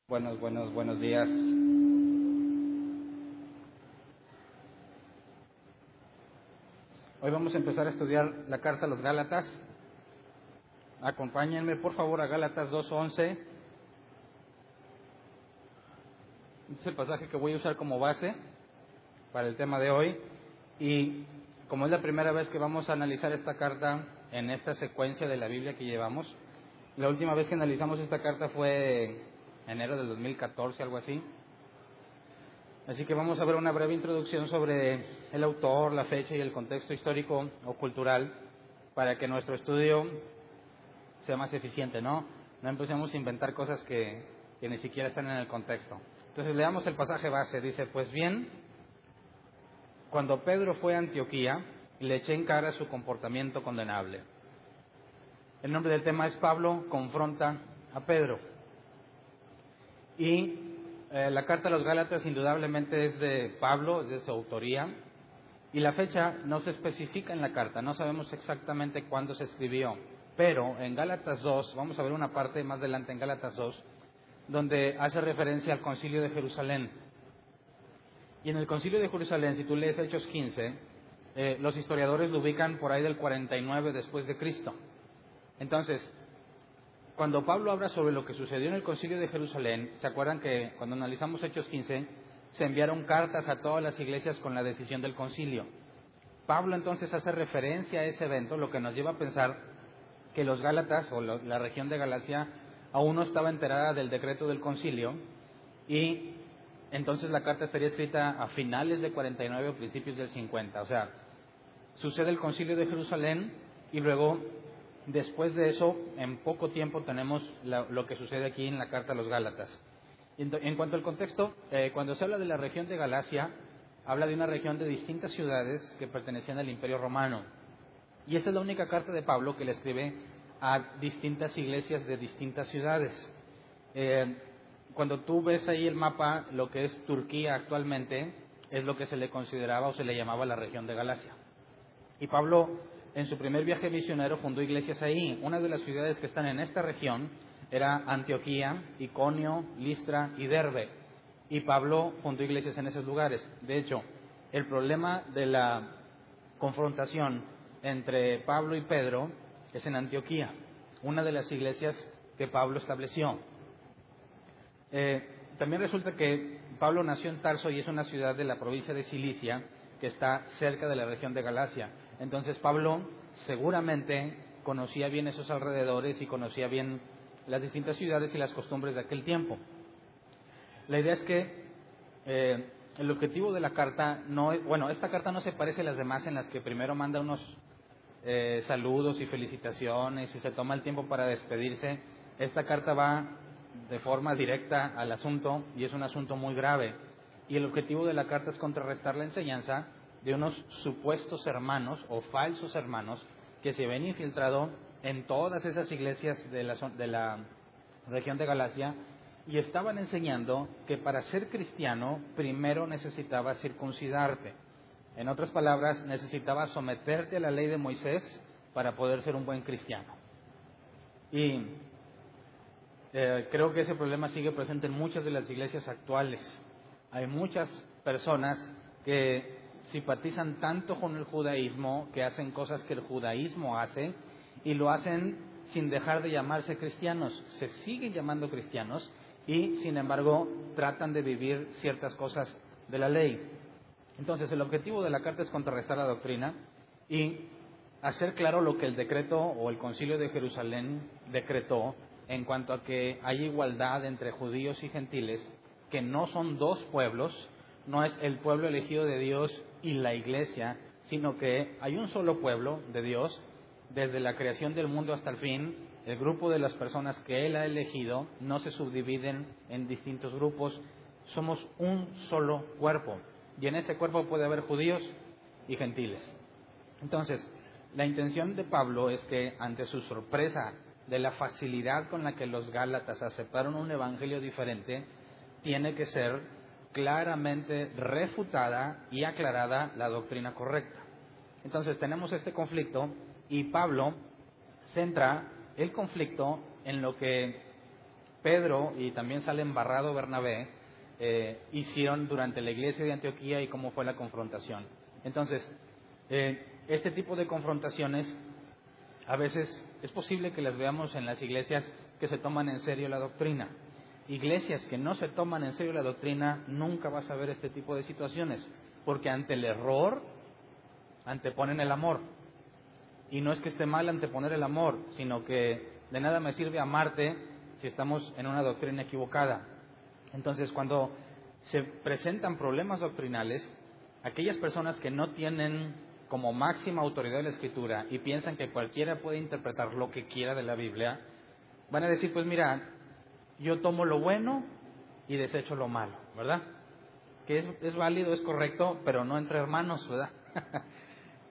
Buenos días. Hoy vamos a empezar a estudiar la carta a los Gálatas. Acompáñenme por favor a Gálatas 2:11. Este es el pasaje que voy a usar como base para el tema de hoy. Y como es la primera vez que vamos a analizar esta carta en esta secuencia de la Biblia que llevamos, la última vez que analizamos esta carta fue enero del 2014, algo así. Así que vamos a ver una breve introducción sobre el autor, la fecha y el contexto histórico o cultural para que nuestro estudio sea más eficiente, ¿no? No empecemos a inventar cosas que ni siquiera están en el contexto. Entonces leamos el pasaje base. Dice, pues bien, cuando Pedro fue a Antioquía, le eché en cara su comportamiento condenable. El nombre del tema es Pablo confronta a Pedro. Y la carta a los Gálatas indudablemente es de Pablo, es de su autoría, y la fecha no se especifica en la carta, no sabemos exactamente cuándo se escribió, pero en Gálatas 2, vamos a ver una parte más adelante en Gálatas 2, donde hace referencia al Concilio de Jerusalén. Y en el Concilio de Jerusalén, si tú lees Hechos 15, los historiadores lo ubican por ahí del 49 después de Cristo. Entonces, cuando Pablo habla sobre lo que sucedió en el Concilio de Jerusalén, ¿se acuerdan que cuando analizamos Hechos 15, se enviaron cartas a todas las iglesias con la decisión del concilio? Pablo entonces hace referencia a ese evento, lo que nos lleva a pensar que los Gálatas o la región de Galacia aún no estaba enterada del decreto del concilio, y entonces la carta estaría escrita a finales de 49 o principios del 50. O sea, sucede el Concilio de Jerusalén y luego, después de eso, en poco tiempo tenemos lo que sucede aquí en la carta a los Gálatas. En cuanto al contexto, cuando se habla de la región de Galacia, habla de una región de distintas ciudades que pertenecían al Imperio Romano. Y esta es la única carta de Pablo que le escribe a distintas iglesias de distintas ciudades. Cuando tú ves ahí el mapa, lo que es Turquía actualmente es lo que se le consideraba o se le llamaba la región de Galacia. Y Pablo, en su primer viaje misionero, fundó iglesias ahí. Una de las ciudades que están en esta región era Antioquía, Iconio, Listra y Derbe. Y Pablo fundó iglesias en esos lugares. De hecho, el problema de la confrontación entre Pablo y Pedro es en Antioquía, una de las iglesias que Pablo estableció. También resulta que Pablo nació en Tarso y es una ciudad de la provincia de Cilicia que está cerca de la región de Galacia. Entonces Pablo seguramente conocía bien esos alrededores y conocía bien las distintas ciudades y las costumbres de aquel tiempo. La idea es que el objetivo de la carta no es, esta carta no se parece a las demás en las que primero manda unos saludos y felicitaciones y se toma el tiempo para despedirse. Esta carta va de forma directa al asunto y es un asunto muy grave. Y el objetivo de la carta es contrarrestar la enseñanza de unos supuestos hermanos o falsos hermanos que se ven infiltrados en todas esas iglesias de la región de Galacia y estaban enseñando que para ser cristiano primero necesitabas circuncidarte. En otras palabras, necesitabas someterte a la ley de Moisés para poder ser un buen cristiano. Y creo que ese problema sigue presente en muchas de las iglesias actuales. Hay muchas personas que simpatizan tanto con el judaísmo que hacen cosas que el judaísmo hace y lo hacen sin dejar de llamarse cristianos. Se siguen llamando cristianos y, sin embargo, tratan de vivir ciertas cosas de la ley. Entonces, el objetivo de la carta es contrarrestar la doctrina y hacer claro lo que el decreto o el Concilio de Jerusalén decretó en cuanto a que hay igualdad entre judíos y gentiles, que no son dos pueblos, no es el pueblo elegido de Dios y la iglesia, sino que hay un solo pueblo de Dios, desde la creación del mundo hasta el fin. El grupo de las personas que Él ha elegido no se subdividen en distintos grupos, somos un solo cuerpo, y en ese cuerpo puede haber judíos y gentiles. Entonces, la intención de Pablo es que, ante su sorpresa de la facilidad con la que los Gálatas aceptaron un evangelio diferente, tiene que ser claramente refutada y aclarada la doctrina correcta. Entonces tenemos este conflicto y Pablo centra el conflicto en lo que Pedro y también sale embarrado Bernabé, hicieron durante la iglesia de Antioquía y cómo fue la confrontación. Entonces, este tipo de confrontaciones a veces es posible que las veamos en las iglesias que se toman en serio la doctrina. Iglesias que no se toman en serio la doctrina, nunca vas a ver este tipo de situaciones, porque ante el error anteponen el amor. Y no es que esté mal anteponer el amor, sino que de nada me sirve amarte si estamos en una doctrina equivocada. Entonces, cuando se presentan problemas doctrinales, aquellas personas que no tienen como máxima autoridad de la Escritura y piensan que cualquiera puede interpretar lo que quiera de la Biblia, van a decir, pues mira, yo tomo lo bueno y desecho lo malo, ¿verdad? Que es válido, es correcto, pero no entre hermanos, ¿verdad?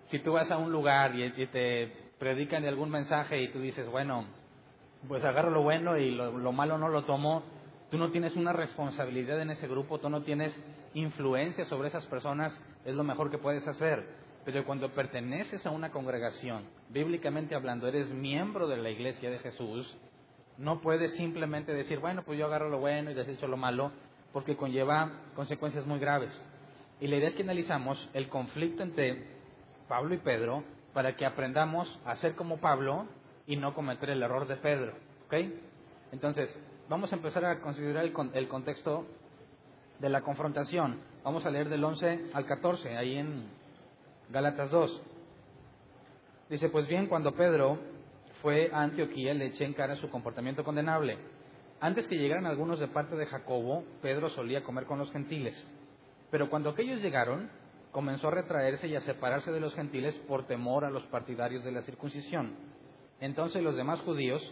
Si tú vas a un lugar y te predican de algún mensaje y tú dices, bueno, pues agarro lo bueno y lo malo no lo tomo, tú no tienes una responsabilidad en ese grupo, tú no tienes influencia sobre esas personas, es lo mejor que puedes hacer. Pero cuando perteneces a una congregación, bíblicamente hablando, eres miembro de la iglesia de Jesús, no puedes simplemente decir, bueno, pues yo agarro lo bueno y desecho lo malo, porque conlleva consecuencias muy graves. Y la idea es que analizamos el conflicto entre Pablo y Pedro para que aprendamos a ser como Pablo y no cometer el error de Pedro. ¿Ok? Entonces, vamos a empezar a considerar el contexto de la confrontación. Vamos a leer del 11 al 14, ahí en Gálatas 2. Dice, pues bien, cuando Pedro fue a Antioquía, le eché en cara su comportamiento condenable. Antes que llegaran algunos de parte de Jacobo, Pedro solía comer con los gentiles. Pero cuando aquellos llegaron, comenzó a retraerse y a separarse de los gentiles por temor a los partidarios de la circuncisión. Entonces los demás judíos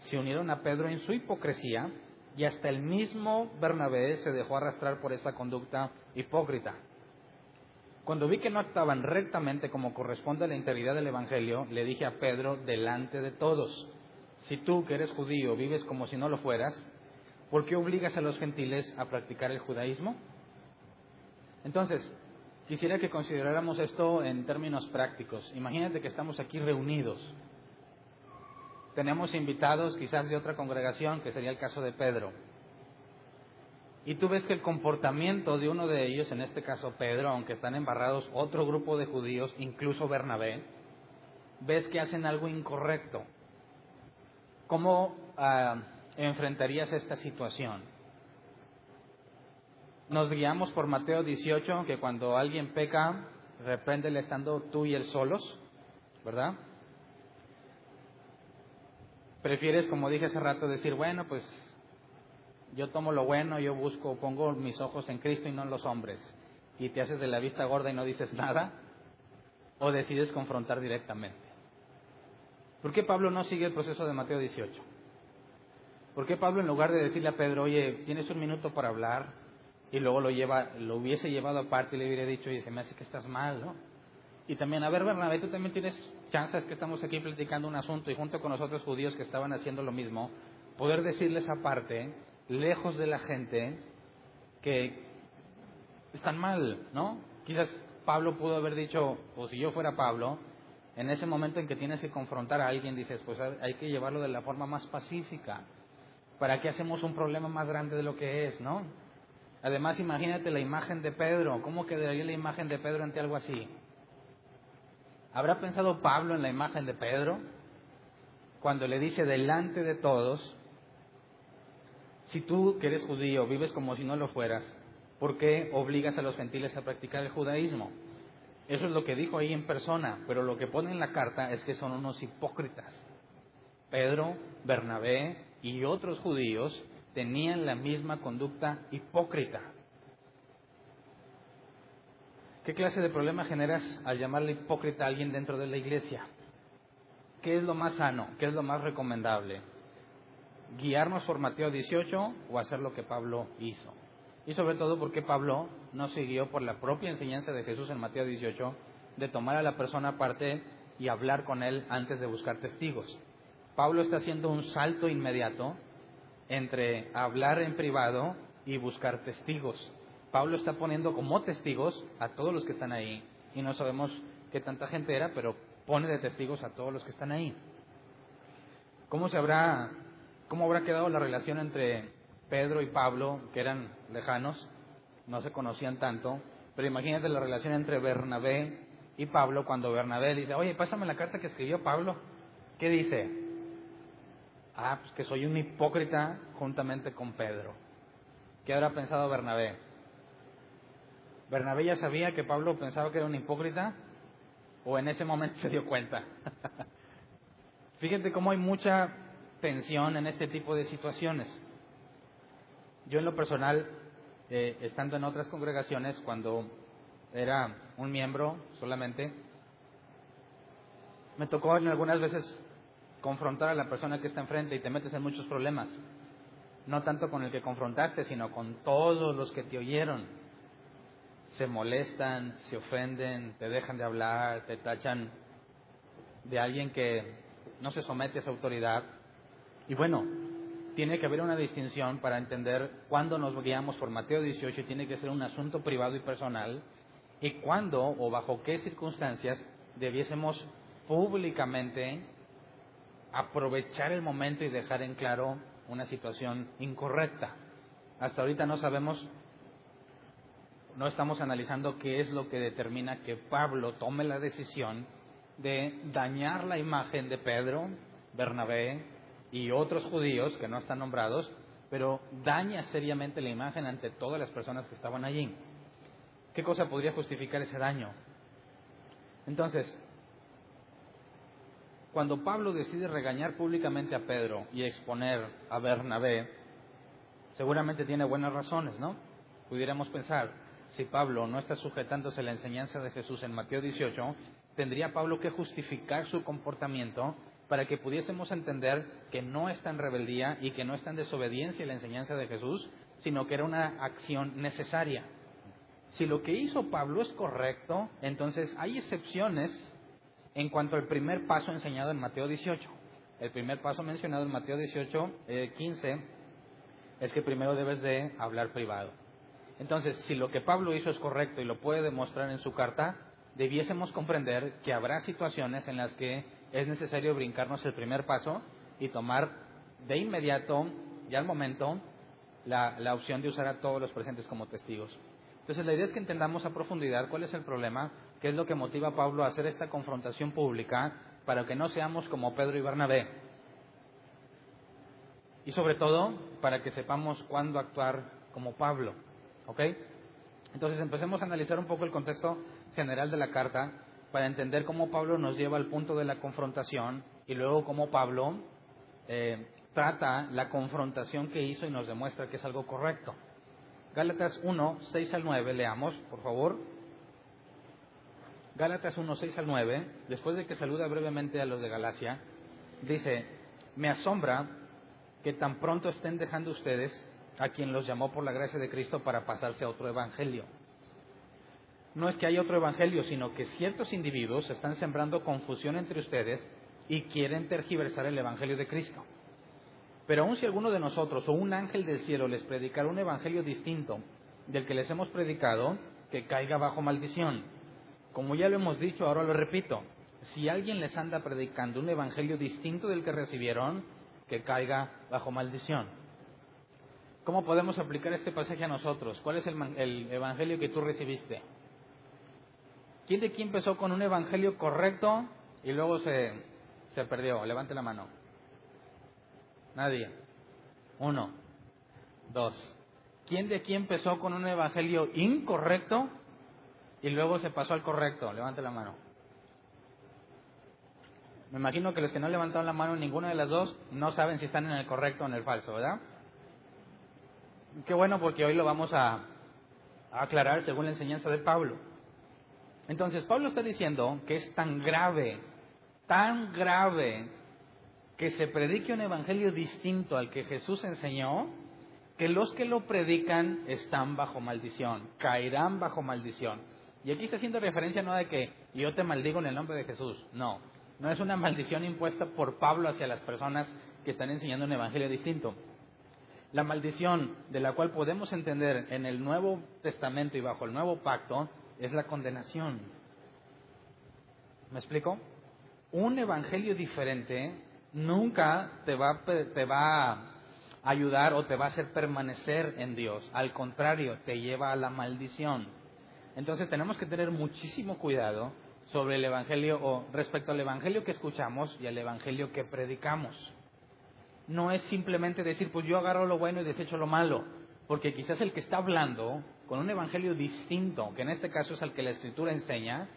se unieron a Pedro en su hipocresía y hasta el mismo Bernabé se dejó arrastrar por esa conducta hipócrita. Cuando vi que no actuaban rectamente como corresponde a la integridad del Evangelio, le dije a Pedro delante de todos, si tú que eres judío vives como si no lo fueras, ¿por qué obligas a los gentiles a practicar el judaísmo? Entonces, quisiera que consideráramos esto en términos prácticos. Imagínate que estamos aquí reunidos. Tenemos invitados quizás de otra congregación, que sería el caso de Pedro. Y tú ves que el comportamiento de uno de ellos, en este caso Pedro, aunque están embarrados otro grupo de judíos, incluso Bernabé, ves que hacen algo incorrecto. ¿Cómo enfrentarías esta situación? Nos guiamos por Mateo 18, que cuando alguien peca, repréndele estando tú y él solos, ¿verdad? Prefieres, como dije hace rato, decir, bueno, pues yo tomo lo bueno, yo pongo mis ojos en Cristo y no en los hombres, y te haces de la vista gorda y no dices nada, o decides confrontar directamente. ¿Por qué Pablo no sigue el proceso de Mateo 18? ¿Por qué Pablo, en lugar de decirle a Pedro, oye, tienes un minuto para hablar, y luego lo hubiese llevado aparte y le hubiera dicho, oye, se me hace que estás mal, ¿no? Y también, a ver, Bernabé, tú también tienes chances que estamos aquí platicando un asunto y junto con los otros judíos que estaban haciendo lo mismo, poder decirles aparte, lejos de la gente, que están mal, ¿no? Quizás Pablo pudo haber dicho, o si yo fuera Pablo, en ese momento en que tienes que confrontar a alguien, dices, pues hay que llevarlo de la forma más pacífica. ¿Para qué hacemos un problema más grande de lo que es, no? Además, imagínate la imagen de Pedro. ¿Cómo quedaría la imagen de Pedro ante algo así? ¿Habrá pensado Pablo en la imagen de Pedro cuando le dice delante de todos, si tú que eres judío vives como si no lo fueras, ¿por qué obligas a los gentiles a practicar el judaísmo? Eso es lo que dijo ahí en persona, pero lo que pone en la carta es que son unos hipócritas. Pedro, Bernabé y otros judíos tenían la misma conducta hipócrita. ¿Qué clase de problema generas al llamarle hipócrita a alguien dentro de la iglesia? ¿Qué es lo más sano? ¿Qué es lo más recomendable? ¿Guiarnos por Mateo 18 o hacer lo que Pablo hizo? Y sobre todo, ¿por qué Pablo no siguió por la propia enseñanza de Jesús en Mateo 18 de tomar a la persona aparte y hablar con él antes de buscar testigos? Pablo está haciendo un salto inmediato entre hablar en privado y buscar testigos. Pablo está poniendo como testigos a todos los que están ahí. Y no sabemos qué tanta gente era, pero pone de testigos a todos los que están ahí. ¿Cómo se habrá ¿Cómo habrá quedado la relación entre Pedro y Pablo, que eran lejanos, no se conocían tanto? Pero imagínate la relación entre Bernabé y Pablo cuando Bernabé dice, oye, pásame la carta que escribió Pablo. ¿Qué dice? Pues que soy un hipócrita juntamente con Pedro. ¿Qué habrá pensado Bernabé? ¿Bernabé ya sabía que Pablo pensaba que era un hipócrita? ¿O en ese momento se dio cuenta? Fíjate cómo hay mucha tensión en este tipo de situaciones. Yo en lo personal, estando en otras congregaciones, cuando era un miembro solamente, me tocó en algunas veces confrontar a la persona que está enfrente y te metes en muchos problemas. No tanto con el que confrontaste, sino con todos los que te oyeron. Se molestan, se ofenden, te dejan de hablar, te tachan de alguien que no se somete a esa autoridad. Y bueno, tiene que haber una distinción para entender cuándo nos guiamos por Mateo 18 y tiene que ser un asunto privado y personal, y cuándo o bajo qué circunstancias debiésemos públicamente aprovechar el momento y dejar en claro una situación incorrecta. Hasta ahorita no sabemos, no estamos analizando qué es lo que determina que Pablo tome la decisión de dañar la imagen de Pedro, Bernabé y otros judíos que no están nombrados, pero daña seriamente la imagen ante todas las personas que estaban allí. ¿Qué cosa podría justificar ese daño? Entonces, cuando Pablo decide regañar públicamente a Pedro y exponer a Bernabé, seguramente tiene buenas razones, ¿no? Pudiéramos pensar, si Pablo no está sujetándose a la enseñanza de Jesús en Mateo 18, tendría Pablo que justificar su comportamiento para que pudiésemos entender que no está en rebeldía y que no está en desobediencia a la enseñanza de Jesús, sino que era una acción necesaria. Si lo que hizo Pablo es correcto, entonces hay excepciones en cuanto al primer paso enseñado en Mateo 18. El primer paso mencionado en Mateo 18, 15, es que primero debes de hablar privado. Entonces, si lo que Pablo hizo es correcto y lo puede demostrar en su carta, debiésemos comprender que habrá situaciones en las que es necesario brincarnos el primer paso y tomar de inmediato y al momento la opción de usar a todos los presentes como testigos. Entonces, la idea es que entendamos a profundidad cuál es el problema, qué es lo que motiva a Pablo a hacer esta confrontación pública para que no seamos como Pedro y Bernabé. Y sobre todo, para que sepamos cuándo actuar como Pablo. ¿Ok? Entonces empecemos a analizar un poco el contexto general de la carta para entender cómo Pablo nos lleva al punto de la confrontación y luego cómo Pablo trata la confrontación que hizo y nos demuestra que es algo correcto. Gálatas 1, 6 al 9, leamos, por favor. Gálatas 1, 6 al 9, después de que saluda brevemente a los de Galacia, dice, me asombra que tan pronto estén dejando ustedes a quien los llamó por la gracia de Cristo para pasarse a otro evangelio. No es que haya otro evangelio, sino que ciertos individuos están sembrando confusión entre ustedes y quieren tergiversar el evangelio de Cristo. Pero aun si alguno de nosotros o un ángel del cielo les predicara un evangelio distinto del que les hemos predicado, que caiga bajo maldición. Como ya lo hemos dicho, ahora lo repito, si alguien les anda predicando un evangelio distinto del que recibieron, que caiga bajo maldición. ¿Cómo podemos aplicar este pasaje a nosotros? ¿Cuál es el evangelio que tú recibiste? ¿Quién de aquí empezó con un evangelio correcto y luego se perdió? Levante la mano. Nadie. 1, 2. ¿Quién de aquí empezó con un evangelio incorrecto y luego se pasó al correcto? Levante la mano. Me imagino que los que no levantaron la mano en ninguna de las dos no saben si están en el correcto o en el falso, ¿verdad? Qué bueno, porque hoy lo vamos a aclarar según la enseñanza de Pablo. Entonces, Pablo está diciendo que es tan grave, que se predique un evangelio distinto al que Jesús enseñó, que los que lo predican están bajo maldición, caerán bajo maldición. Y aquí está haciendo referencia no de que yo te maldigo en el nombre de Jesús, no es una maldición impuesta por Pablo hacia las personas que están enseñando un evangelio distinto. La maldición de la cual podemos entender en el Nuevo Testamento y bajo el Nuevo Pacto es la condenación. ¿Me explico? Un evangelio diferente nunca te va a ayudar o te va a hacer permanecer en Dios. Al contrario, te lleva a la maldición. Entonces tenemos que tener muchísimo cuidado sobre el Evangelio o respecto al Evangelio que escuchamos y al Evangelio que predicamos. No es simplemente decir, pues yo agarro lo bueno y desecho lo malo, porque quizás el que está hablando con un Evangelio distinto, que en este caso es al que la Escritura enseña,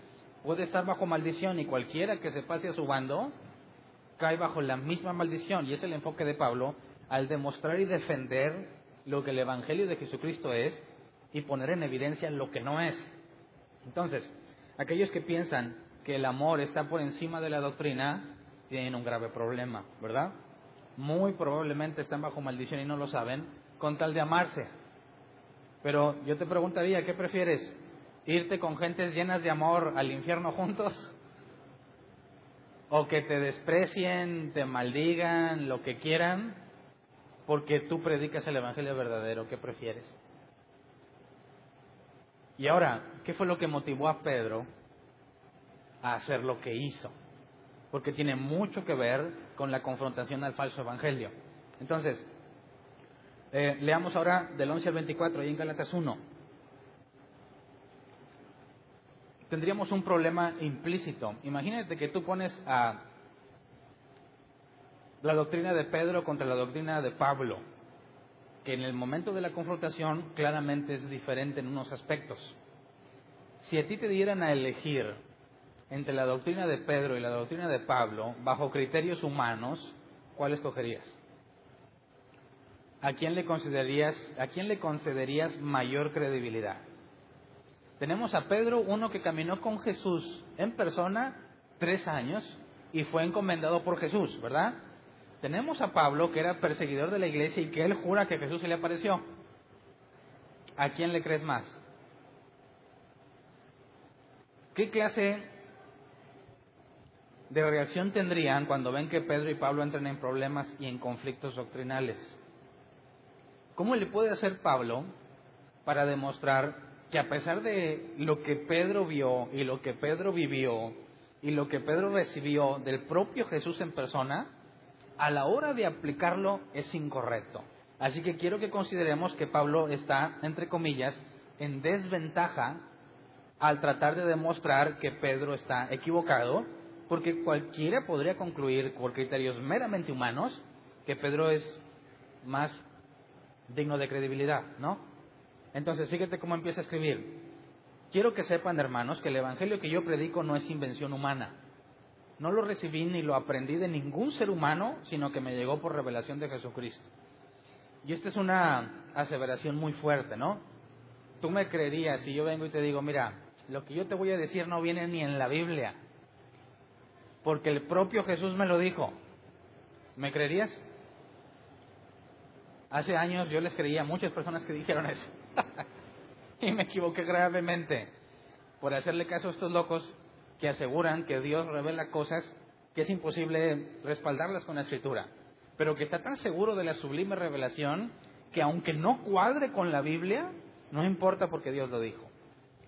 puede estar bajo maldición y cualquiera que se pase a su bando cae bajo la misma maldición. Y es el enfoque de Pablo al demostrar y defender lo que el Evangelio de Jesucristo es y poner en evidencia lo que no es. Entonces, aquellos que piensan que el amor está por encima de la doctrina tienen un grave problema, ¿verdad? Muy probablemente están bajo maldición y no lo saben, con tal de amarse. Pero yo te preguntaría, ¿qué prefieres? ¿Irte con gentes llenas de amor al infierno juntos? ¿O que te desprecien, te maldigan, lo que quieran, porque tú predicas el Evangelio verdadero? ¿Qué prefieres? Y ahora, ¿qué fue lo que motivó a Pedro a hacer lo que hizo? Porque tiene mucho que ver con la confrontación al falso evangelio. Entonces, leamos ahora del 11 al 24, ahí en Gálatas 1. Tendríamos un problema implícito. Imagínate que tú pones a la doctrina de Pedro contra la doctrina de Pablo, que en el momento de la confrontación claramente es diferente en unos aspectos. Si a ti te dieran a elegir entre la doctrina de Pedro y la doctrina de Pablo, bajo criterios humanos, ¿cuál escogerías? ¿A quién le concederías mayor credibilidad? Tenemos a Pedro, uno que caminó con Jesús en persona 3 años y fue encomendado por Jesús, ¿verdad? Tenemos a Pablo, que era perseguidor de la iglesia y que él jura que Jesús se le apareció. ¿A quién le crees más? ¿Qué clase de reacción tendrían cuando ven que Pedro y Pablo entran en problemas y en conflictos doctrinales? ¿Cómo le puede hacer Pablo para demostrar que a pesar de lo que Pedro vio y lo que Pedro vivió y lo que Pedro recibió del propio Jesús en persona, a la hora de aplicarlo es incorrecto? Así que quiero que consideremos que Pablo está, entre comillas, en desventaja al tratar de demostrar que Pedro está equivocado, porque cualquiera podría concluir por criterios meramente humanos que Pedro es más digno de credibilidad, ¿no? Entonces, fíjate cómo empieza a escribir. Quiero que sepan, hermanos, que el evangelio que yo predico no es invención humana. No lo recibí ni lo aprendí de ningún ser humano, sino que me llegó por revelación de Jesucristo. Y esta es una aseveración muy fuerte, ¿no? Tú me creerías si yo vengo y te digo, mira, lo que yo te voy a decir no viene ni en la Biblia, porque el propio Jesús me lo dijo. ¿Me creerías? Hace años yo les creía a muchas personas que dijeron eso. Y me equivoqué gravemente por hacerle caso a estos locos que aseguran que Dios revela cosas que es imposible respaldarlas con la Escritura, pero que está tan seguro de la sublime revelación que aunque no cuadre con la Biblia, no importa porque Dios lo dijo.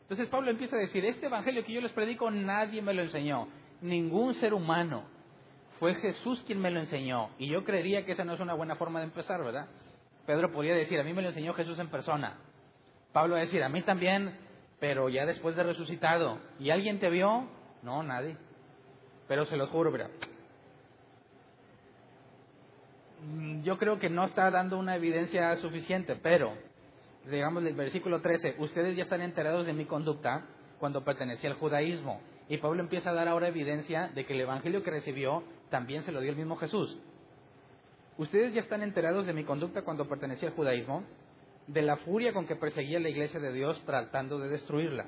Entonces Pablo empieza a decir, este evangelio que yo les predico nadie me lo enseñó, ningún ser humano. Fue Jesús quien me lo enseñó. Y yo creería que esa no es una buena forma de empezar, ¿verdad? Pedro podría decir, a mí me lo enseñó Jesús en persona. Pablo va a decir, a mí también, pero ya después de resucitado. ¿Y alguien te vio? No, nadie. Pero se lo juro, mira. Yo creo que no está dando una evidencia suficiente, pero, digamos el versículo 13, ustedes ya están enterados de mi conducta cuando pertenecía al judaísmo. Y Pablo empieza a dar ahora evidencia de que el evangelio que recibió también se lo dio el mismo Jesús. Ustedes ya están enterados de mi conducta cuando pertenecía al judaísmo, de la furia con que perseguía la iglesia de Dios tratando de destruirla.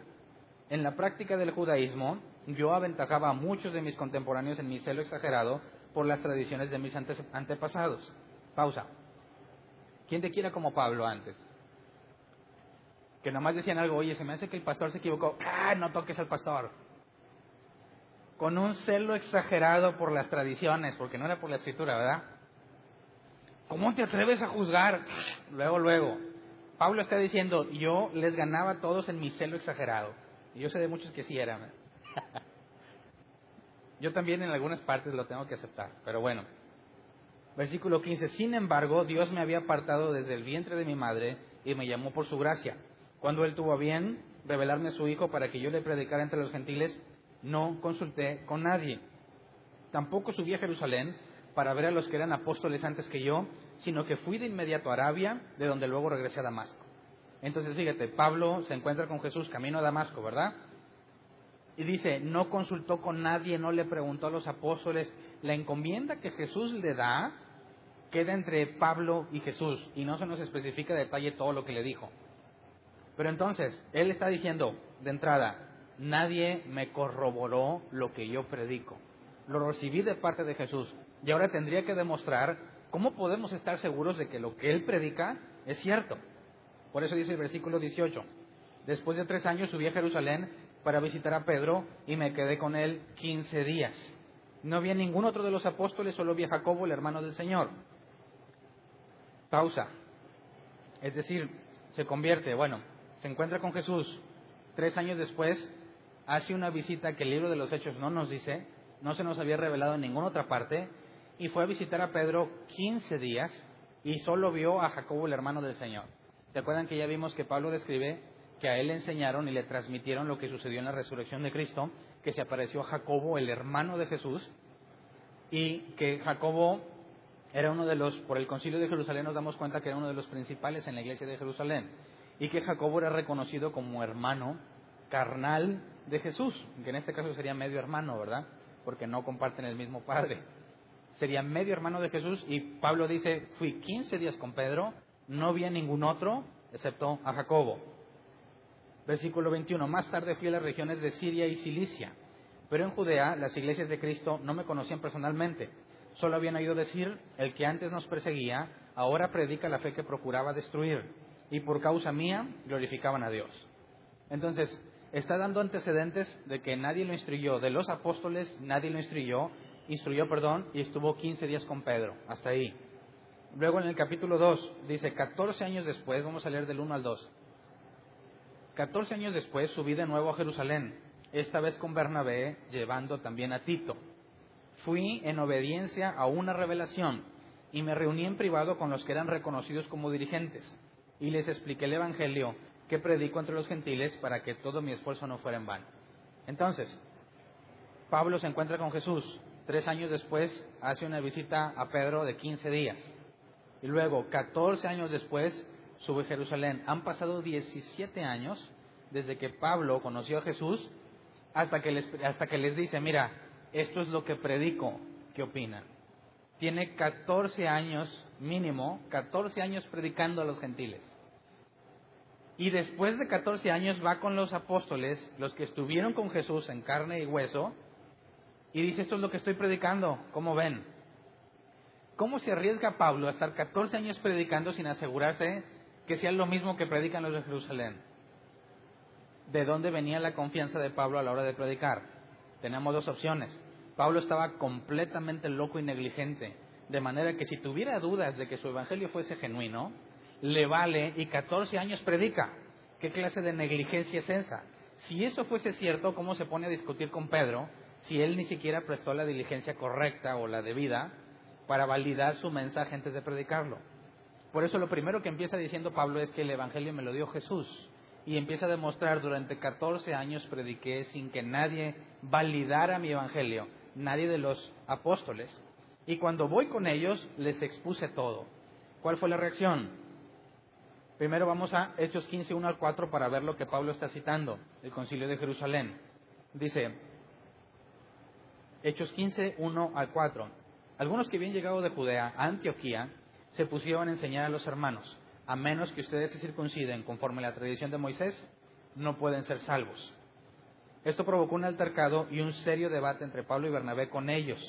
En la práctica del judaísmo, yo aventajaba a muchos de mis contemporáneos en mi celo exagerado por las tradiciones de mis antepasados. Pausa. ¿Quién te quiera como Pablo antes? Que nomás decían algo, oye, se me hace que el pastor se equivocó. ¡Ah, no toques al pastor! Con un celo exagerado por las tradiciones, porque no era por la escritura, ¿verdad? ¿Cómo te atreves a juzgar? Luego. Pablo está diciendo, yo les ganaba a todos en mi celo exagerado. Y yo sé de muchos que sí eran. Yo también en algunas partes lo tengo que aceptar, pero bueno. Versículo 15, sin embargo, Dios me había apartado desde el vientre de mi madre y me llamó por su gracia. Cuando Él tuvo a bien revelarme a su Hijo para que yo le predicara entre los gentiles, no consulté con nadie. Tampoco subí a Jerusalén para ver a los que eran apóstoles antes que yo, sino que fui de inmediato a Arabia, de donde luego regresé a Damasco. Entonces, fíjate, Pablo se encuentra con Jesús camino a Damasco, ¿verdad? Y dice, no consultó con nadie, no le preguntó a los apóstoles. La encomienda que Jesús le da queda entre Pablo y Jesús, y no se nos especifica de detalle todo lo que le dijo. Pero entonces, él está diciendo, de entrada, nadie me corroboró lo que yo predico. Lo recibí de parte de Jesús, y ahora tendría que demostrar cómo podemos estar seguros de que lo que él predica es cierto. Por eso dice el versículo 18, después de 3 años subí a Jerusalén para visitar a Pedro y me quedé con él 15 días. No vi a ningún otro de los apóstoles, solo vi a Jacobo, el hermano del Señor. Pausa. Es decir, se encuentra con Jesús. 3 años después, hace una visita que el libro de los Hechos no nos dice, no se nos había revelado en ninguna otra parte, y fue a visitar a Pedro 15 días y solo vio a Jacobo, el hermano del Señor. ¿Se acuerdan que ya vimos que Pablo describe que a él le enseñaron y le transmitieron lo que sucedió en la resurrección de Cristo, que se apareció a Jacobo, el hermano de Jesús, y que Jacobo era uno de los, por el concilio de Jerusalén nos damos cuenta que era uno de los principales en la iglesia de Jerusalén, y que Jacobo era reconocido como hermano carnal de Jesús, que en este caso sería medio hermano, ¿verdad? Porque no comparten el mismo padre. Sería medio hermano de Jesús, y Pablo dice, fui 15 días con Pedro, no vi a ningún otro, excepto a Jacobo. Versículo 21, más tarde fui a las regiones de Siria y Cilicia, pero en Judea las iglesias de Cristo no me conocían personalmente, solo habían oído decir, el que antes nos perseguía, ahora predica la fe que procuraba destruir, y por causa mía glorificaban a Dios. Entonces, está dando antecedentes de que nadie lo instruyó, de los apóstoles nadie lo instruyó, y estuvo 15 días con Pedro, hasta ahí. Luego en el capítulo 2, dice, 14 años después, vamos a leer del 1 al 2. 14 años después subí de nuevo a Jerusalén, esta vez con Bernabé, llevando también a Tito. Fui en obediencia a una revelación y me reuní en privado con los que eran reconocidos como dirigentes y les expliqué el evangelio que predico entre los gentiles para que todo mi esfuerzo no fuera en vano. Entonces, Pablo se encuentra con Jesús. 3 años después hace una visita a Pedro de 15 días. Y luego, 14 años después, sube a Jerusalén. Han pasado 17 años desde que Pablo conoció a Jesús hasta que les dice, mira, esto es lo que predico, ¿qué opinan? Tiene 14 años mínimo, 14 años predicando a los gentiles. Y después de 14 años va con los apóstoles, los que estuvieron con Jesús en carne y hueso, y dice, esto es lo que estoy predicando, ¿cómo ven? ¿Cómo se arriesga Pablo a estar 14 años predicando sin asegurarse que sea lo mismo que predican los de Jerusalén? ¿De dónde venía la confianza de Pablo a la hora de predicar? Tenemos 2 opciones. Pablo estaba completamente loco y negligente, de manera que si tuviera dudas de que su evangelio fuese genuino, le vale y 14 años predica. ¿Qué clase de negligencia es esa? Si eso fuese cierto, ¿cómo se pone a discutir con Pedro si él ni siquiera prestó la diligencia correcta o la debida para validar su mensaje antes de predicarlo? Por eso lo primero que empieza diciendo Pablo es que el evangelio me lo dio Jesús. Y empieza a demostrar, durante 14 años prediqué sin que nadie validara mi evangelio, nadie de los apóstoles. Y cuando voy con ellos, les expuse todo. ¿Cuál fue la reacción? Primero vamos a Hechos 15, 1 al 4 para ver lo que Pablo está citando, el concilio de Jerusalén. Dice, Hechos 15, 1 al 4. Algunos que habían llegado de Judea a Antioquía se pusieron a enseñar a los hermanos, a menos que ustedes se circunciden conforme a la tradición de Moisés, no pueden ser salvos. Esto provocó un altercado y un serio debate entre Pablo y Bernabé con ellos.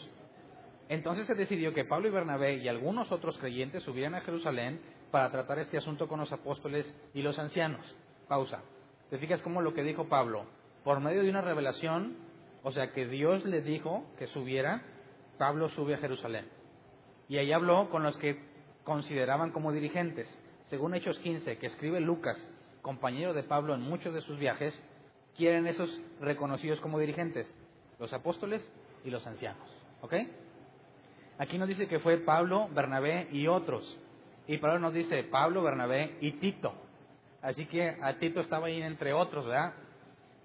Entonces se decidió que Pablo y Bernabé y algunos otros creyentes subieran a Jerusalén para tratar este asunto con los apóstoles y los ancianos. Pausa. ¿Te fijas cómo lo que dijo Pablo? Por medio de una revelación, o sea que Dios le dijo que subiera, Pablo sube a Jerusalén. Y ahí habló con los que consideraban como dirigentes. Según Hechos 15, que escribe Lucas, compañero de Pablo en muchos de sus viajes, quieren esos reconocidos como dirigentes, los apóstoles y los ancianos. ¿Ok? Aquí nos dice que fue Pablo, Bernabé y otros. Y Pablo nos dice Pablo, Bernabé y Tito. Así que a Tito estaba ahí entre otros, ¿verdad?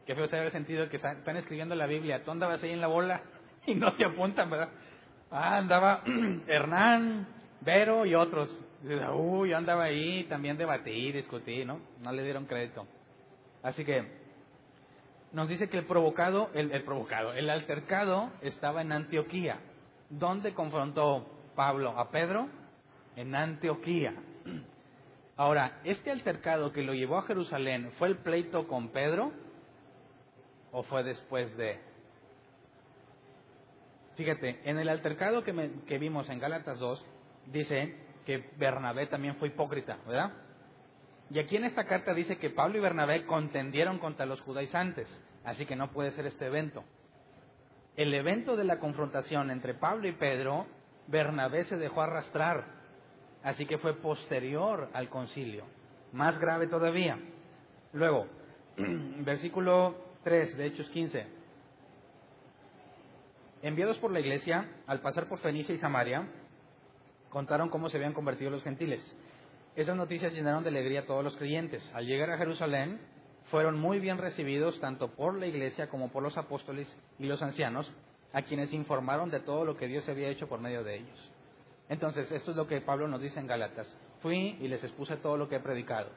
Qué feo se debe sentido que están escribiendo la Biblia. Tú andabas ahí en la bola y no te apuntan, ¿verdad? Andaba Hernán, Vero y otros. Dices, yo andaba ahí, también debatí, discutí, ¿no? No le dieron crédito. Así que nos dice que el altercado estaba en Antioquía. ¿Dónde confrontó Pablo a Pedro? En Antioquía. Ahora, ¿este altercado que lo llevó a Jerusalén fue el pleito con Pedro o fue después de? Fíjate, en el altercado que vimos en Gálatas 2, dice que Bernabé también fue hipócrita, ¿verdad? Y aquí en esta carta dice que Pablo y Bernabé contendieron contra los judaizantes, así que no puede ser este evento. El evento de la confrontación entre Pablo y Pedro, Bernabé se dejó arrastrar, así que fue posterior al concilio, más grave todavía. Luego, versículo 3 de Hechos 15. Enviados por la iglesia, al pasar por Fenicia y Samaria, contaron cómo se habían convertido los gentiles. Esas noticias llenaron de alegría a todos los creyentes. Al llegar a Jerusalén, fueron muy bien recibidos tanto por la iglesia como por los apóstoles y los ancianos, a quienes informaron de todo lo que Dios había hecho por medio de ellos. Entonces, esto es lo que Pablo nos dice en Gálatas. Fui y les expuse todo lo que he predicado.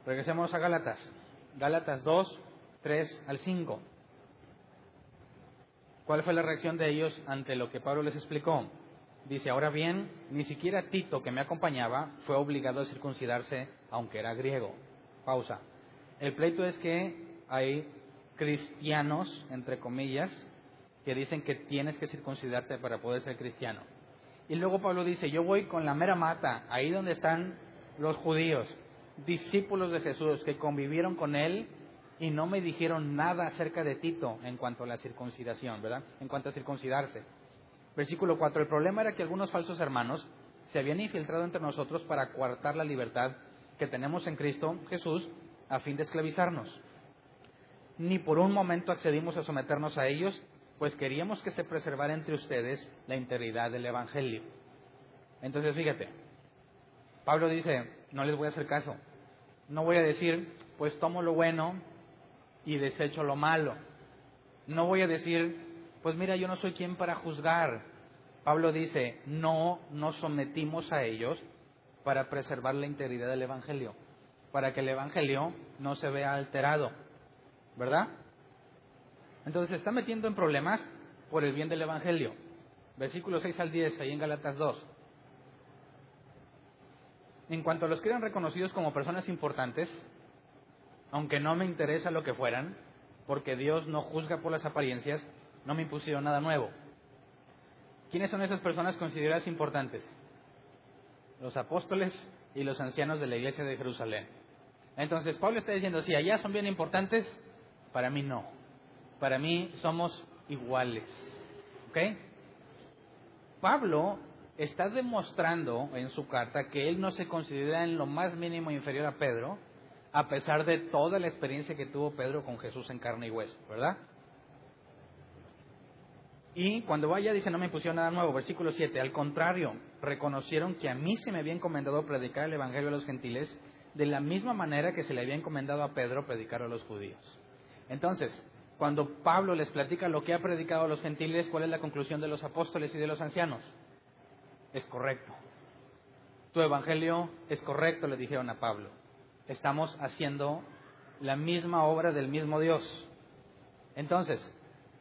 Regresemos a Gálatas. Gálatas 2, 3 al 5. ¿Cuál fue la reacción de ellos ante lo que Pablo les explicó? Dice, ahora bien, ni siquiera Tito, que me acompañaba, fue obligado a circuncidarse, aunque era griego. Pausa. El pleito es que hay cristianos, entre comillas, que dicen que tienes que circuncidarte para poder ser cristiano. Y luego Pablo dice, yo voy con la mera mata, ahí donde están los judíos, discípulos de Jesús, que convivieron con él y no me dijeron nada acerca de Tito en cuanto a la circuncitación, ¿verdad? En cuanto a circuncidarse. Versículo 4. El problema era que algunos falsos hermanos se habían infiltrado entre nosotros para coartar la libertad que tenemos en Cristo Jesús a fin de esclavizarnos. Ni por un momento accedimos a someternos a ellos, pues queríamos que se preservara entre ustedes la integridad del Evangelio. Entonces, fíjate, Pablo dice, no les voy a hacer caso. No voy a decir, pues tomo lo bueno y desecho lo malo. No voy a decir, pues mira, yo no soy quien para juzgar. Pablo dice, no nos sometimos a ellos para preservar la integridad del Evangelio, para que el Evangelio no se vea alterado, ¿verdad? Entonces se está metiendo en problemas por el bien del Evangelio. Versículos 6 al 10, ahí en Gálatas 2. En cuanto a los que eran reconocidos como personas importantes, aunque no me interesa lo que fueran, porque Dios no juzga por las apariencias, no me impusieron nada nuevo. ¿Quiénes son esas personas consideradas importantes? Los apóstoles y los ancianos de la iglesia de Jerusalén. Entonces Pablo está diciendo, si allá son bien importantes, para mí no. Para mí somos iguales. ¿Ok? Pablo está demostrando en su carta que él no se considera en lo más mínimo inferior a Pedro, a pesar de toda la experiencia que tuvo Pedro con Jesús en carne y hueso, ¿verdad? Y cuando vaya dice, no me impusieron nada nuevo. Versículo 7, al contrario, reconocieron que a mí se me había encomendado predicar el Evangelio a los gentiles de la misma manera que se le había encomendado a Pedro predicar a los judíos. Entonces, cuando Pablo les platica lo que ha predicado a los gentiles, ¿cuál es la conclusión de los apóstoles y de los ancianos? Es correcto. Tu Evangelio es correcto, le dijeron a Pablo. Estamos haciendo la misma obra del mismo Dios. Entonces,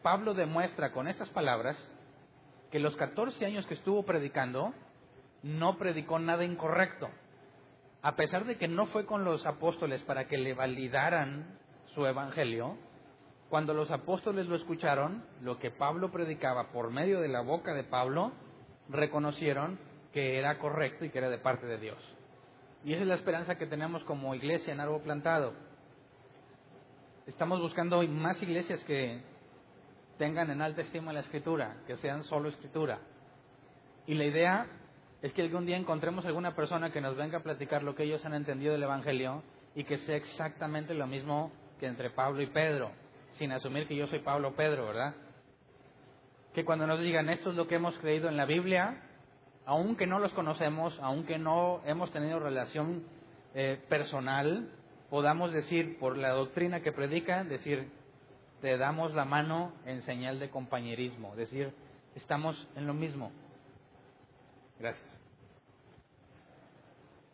Pablo demuestra con estas palabras que los 14 años que estuvo predicando, no predicó nada incorrecto. A pesar de que no fue con los apóstoles para que le validaran su evangelio, cuando los apóstoles lo escucharon, lo que Pablo predicaba por medio de la boca de Pablo, reconocieron que era correcto y que era de parte de Dios. Y esa es la esperanza que tenemos como iglesia en Árbol Plantado. Estamos buscando más iglesias que tengan en alta estima la Escritura, que sean solo Escritura. Y la idea es que algún día encontremos alguna persona que nos venga a platicar lo que ellos han entendido del Evangelio y que sea exactamente lo mismo que entre Pablo y Pedro, sin asumir que yo soy Pablo o Pedro, ¿verdad? que cuando nos digan esto es lo que hemos creído en la Biblia, aunque no los conocemos, aunque no hemos tenido relación personal, podamos decir por la doctrina que predican, decir, te damos la mano en señal de compañerismo, decir, estamos en lo mismo. Gracias.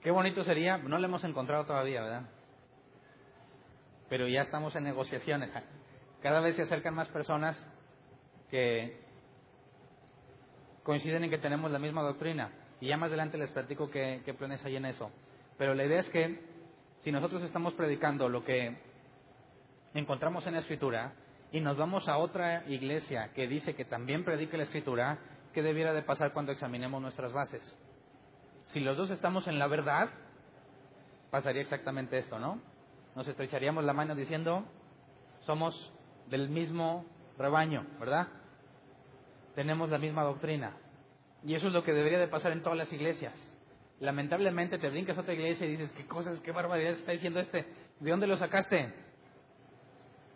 Qué bonito sería, no lo hemos encontrado todavía, ¿verdad? Pero ya estamos en negociaciones. Cada vez se acercan más personas que coinciden en que tenemos la misma doctrina. Y ya más adelante les platico qué planes hay en eso. Pero la idea es que si nosotros estamos predicando lo que encontramos en la Escritura y nos vamos a otra iglesia que dice que también predica la Escritura, ¿qué debiera de pasar cuando examinemos nuestras bases? Si los dos estamos en la verdad, pasaría exactamente esto, ¿no? Nos estrecharíamos la mano diciendo, somos del mismo rebaño, ¿verdad? Tenemos la misma doctrina. Y eso es lo que debería de pasar en todas las iglesias. Lamentablemente te brincas a otra iglesia y dices, qué cosas, qué barbaridades está diciendo este. ¿De dónde lo sacaste?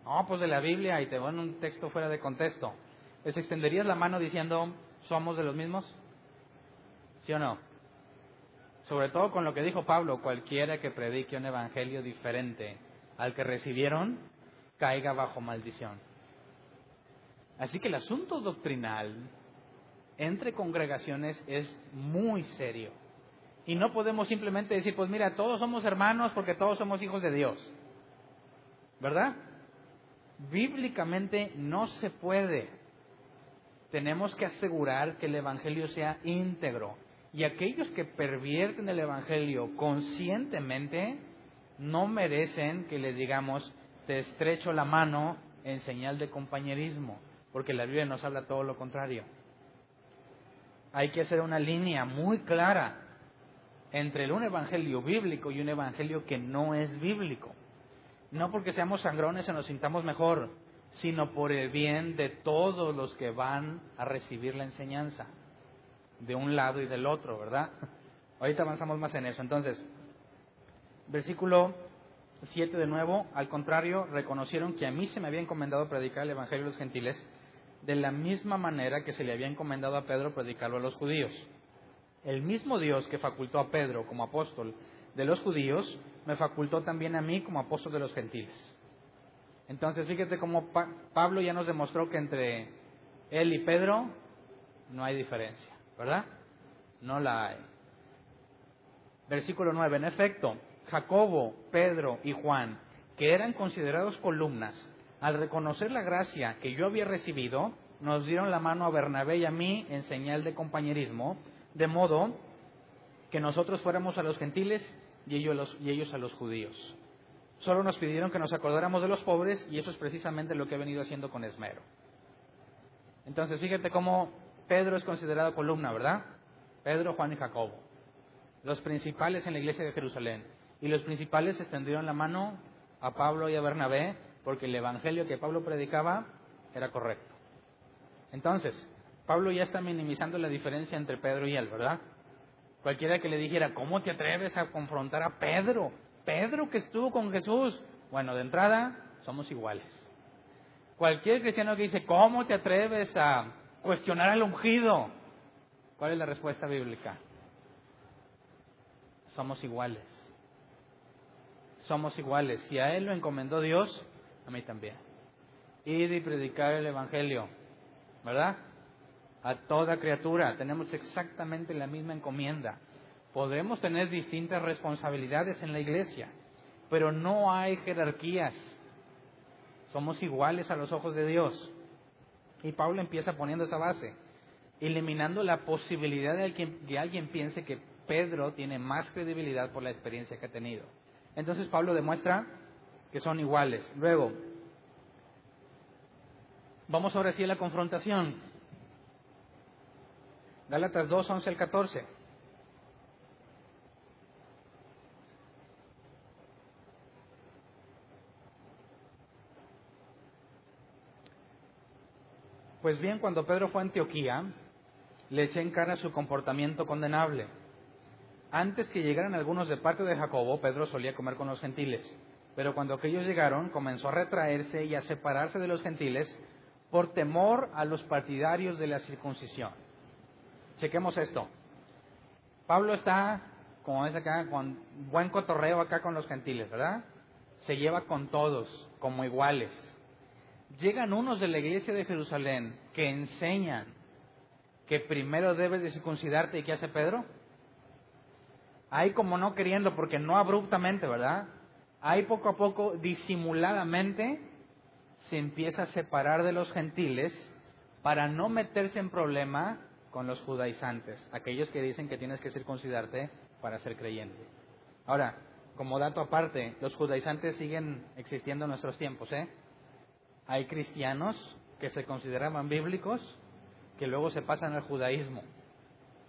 No, pues de la Biblia, y te van un texto fuera de contexto. ¿Les extenderías la mano diciendo, somos de los mismos? ¿Sí o no? Sobre todo con lo que dijo Pablo, cualquiera que predique un evangelio diferente al que recibieron, caiga bajo maldición. Así que el asunto doctrinal entre congregaciones es muy serio. Y no podemos simplemente decir, pues mira, todos somos hermanos porque todos somos hijos de Dios. ¿Verdad? Bíblicamente no se puede. Tenemos que asegurar que el evangelio sea íntegro. Y aquellos que pervierten el evangelio conscientemente no merecen que les digamos, te estrecho la mano en señal de compañerismo, porque la Biblia nos habla todo lo contrario. Hay que hacer una línea muy clara entre un evangelio bíblico y un evangelio que no es bíblico. No porque seamos sangrones o nos sintamos mejor, sino por el bien de todos los que van a recibir la enseñanza, de un lado y del otro, ¿verdad? Ahorita avanzamos más en eso. Entonces, versículo 7 de nuevo, al contrario, reconocieron que a mí se me había encomendado predicar el evangelio a los gentiles de la misma manera que se le había encomendado a Pedro predicarlo a los judíos. El mismo Dios que facultó a Pedro como apóstol de los judíos, me facultó también a mí como apóstol de los gentiles. Entonces, fíjate cómo Pablo ya nos demostró que entre él y Pedro no hay diferencia, ¿verdad? No la hay. Versículo 9, en efecto, Jacobo, Pedro y Juan, que eran considerados columnas, al reconocer la gracia que yo había recibido, nos dieron la mano a Bernabé y a mí en señal de compañerismo, de modo que nosotros fuéramos a los gentiles y ellos a los judíos. Solo nos pidieron que nos acordáramos de los pobres y eso es precisamente lo que he venido haciendo con esmero. Entonces, fíjate cómo Pedro es considerado columna, ¿verdad? Pedro, Juan y Jacobo. Los principales en la iglesia de Jerusalén. Y los principales extendieron la mano a Pablo y a Bernabé porque el evangelio que Pablo predicaba era correcto. Entonces, Pablo ya está minimizando la diferencia entre Pedro y él, ¿verdad? Cualquiera que le dijera, ¿cómo te atreves a confrontar a Pedro? Pedro que estuvo con Jesús. Bueno, de entrada, somos iguales. Cualquier cristiano que dice, ¿cómo te atreves a cuestionar al ungido? ¿Cuál es la respuesta bíblica? Somos iguales. Somos iguales. Si a él lo encomendó Dios, a mí también. Ir y predicar el evangelio, ¿verdad? A toda criatura. Tenemos exactamente la misma encomienda. Podemos tener distintas responsabilidades en la iglesia, pero no hay jerarquías. Somos iguales a los ojos de Dios. Y Pablo empieza poniendo esa base, eliminando la posibilidad de que alguien piense que Pedro tiene más credibilidad por la experiencia que ha tenido. Entonces Pablo demuestra que son iguales. Luego, vamos ahora sí a la confrontación. Gálatas 2, 11 al 14. Pues bien, cuando Pedro fue a Antioquía, le eché en cara su comportamiento condenable. Antes que llegaran algunos de parte de Jacobo, Pedro solía comer con los gentiles. Pero cuando aquellos llegaron, comenzó a retraerse y a separarse de los gentiles, por temor a los partidarios de la circuncisión. Chequemos esto. Pablo está, como ves acá, con buen cotorreo acá con los gentiles, ¿verdad? Se lleva con todos, como iguales. Llegan unos de la iglesia de Jerusalén que enseñan que primero debes de circuncidarte. ¿Y qué hace Pedro? Ahí como no queriendo, porque no abruptamente, ¿verdad? Ahí poco a poco, disimuladamente, se empieza a separar de los gentiles para no meterse en problema con los judaizantes, aquellos que dicen que tienes que circuncidarte para ser creyente. Ahora, como dato aparte, los judaizantes siguen existiendo en nuestros tiempos, ¿eh? Hay cristianos que se consideraban bíblicos que luego se pasan al judaísmo.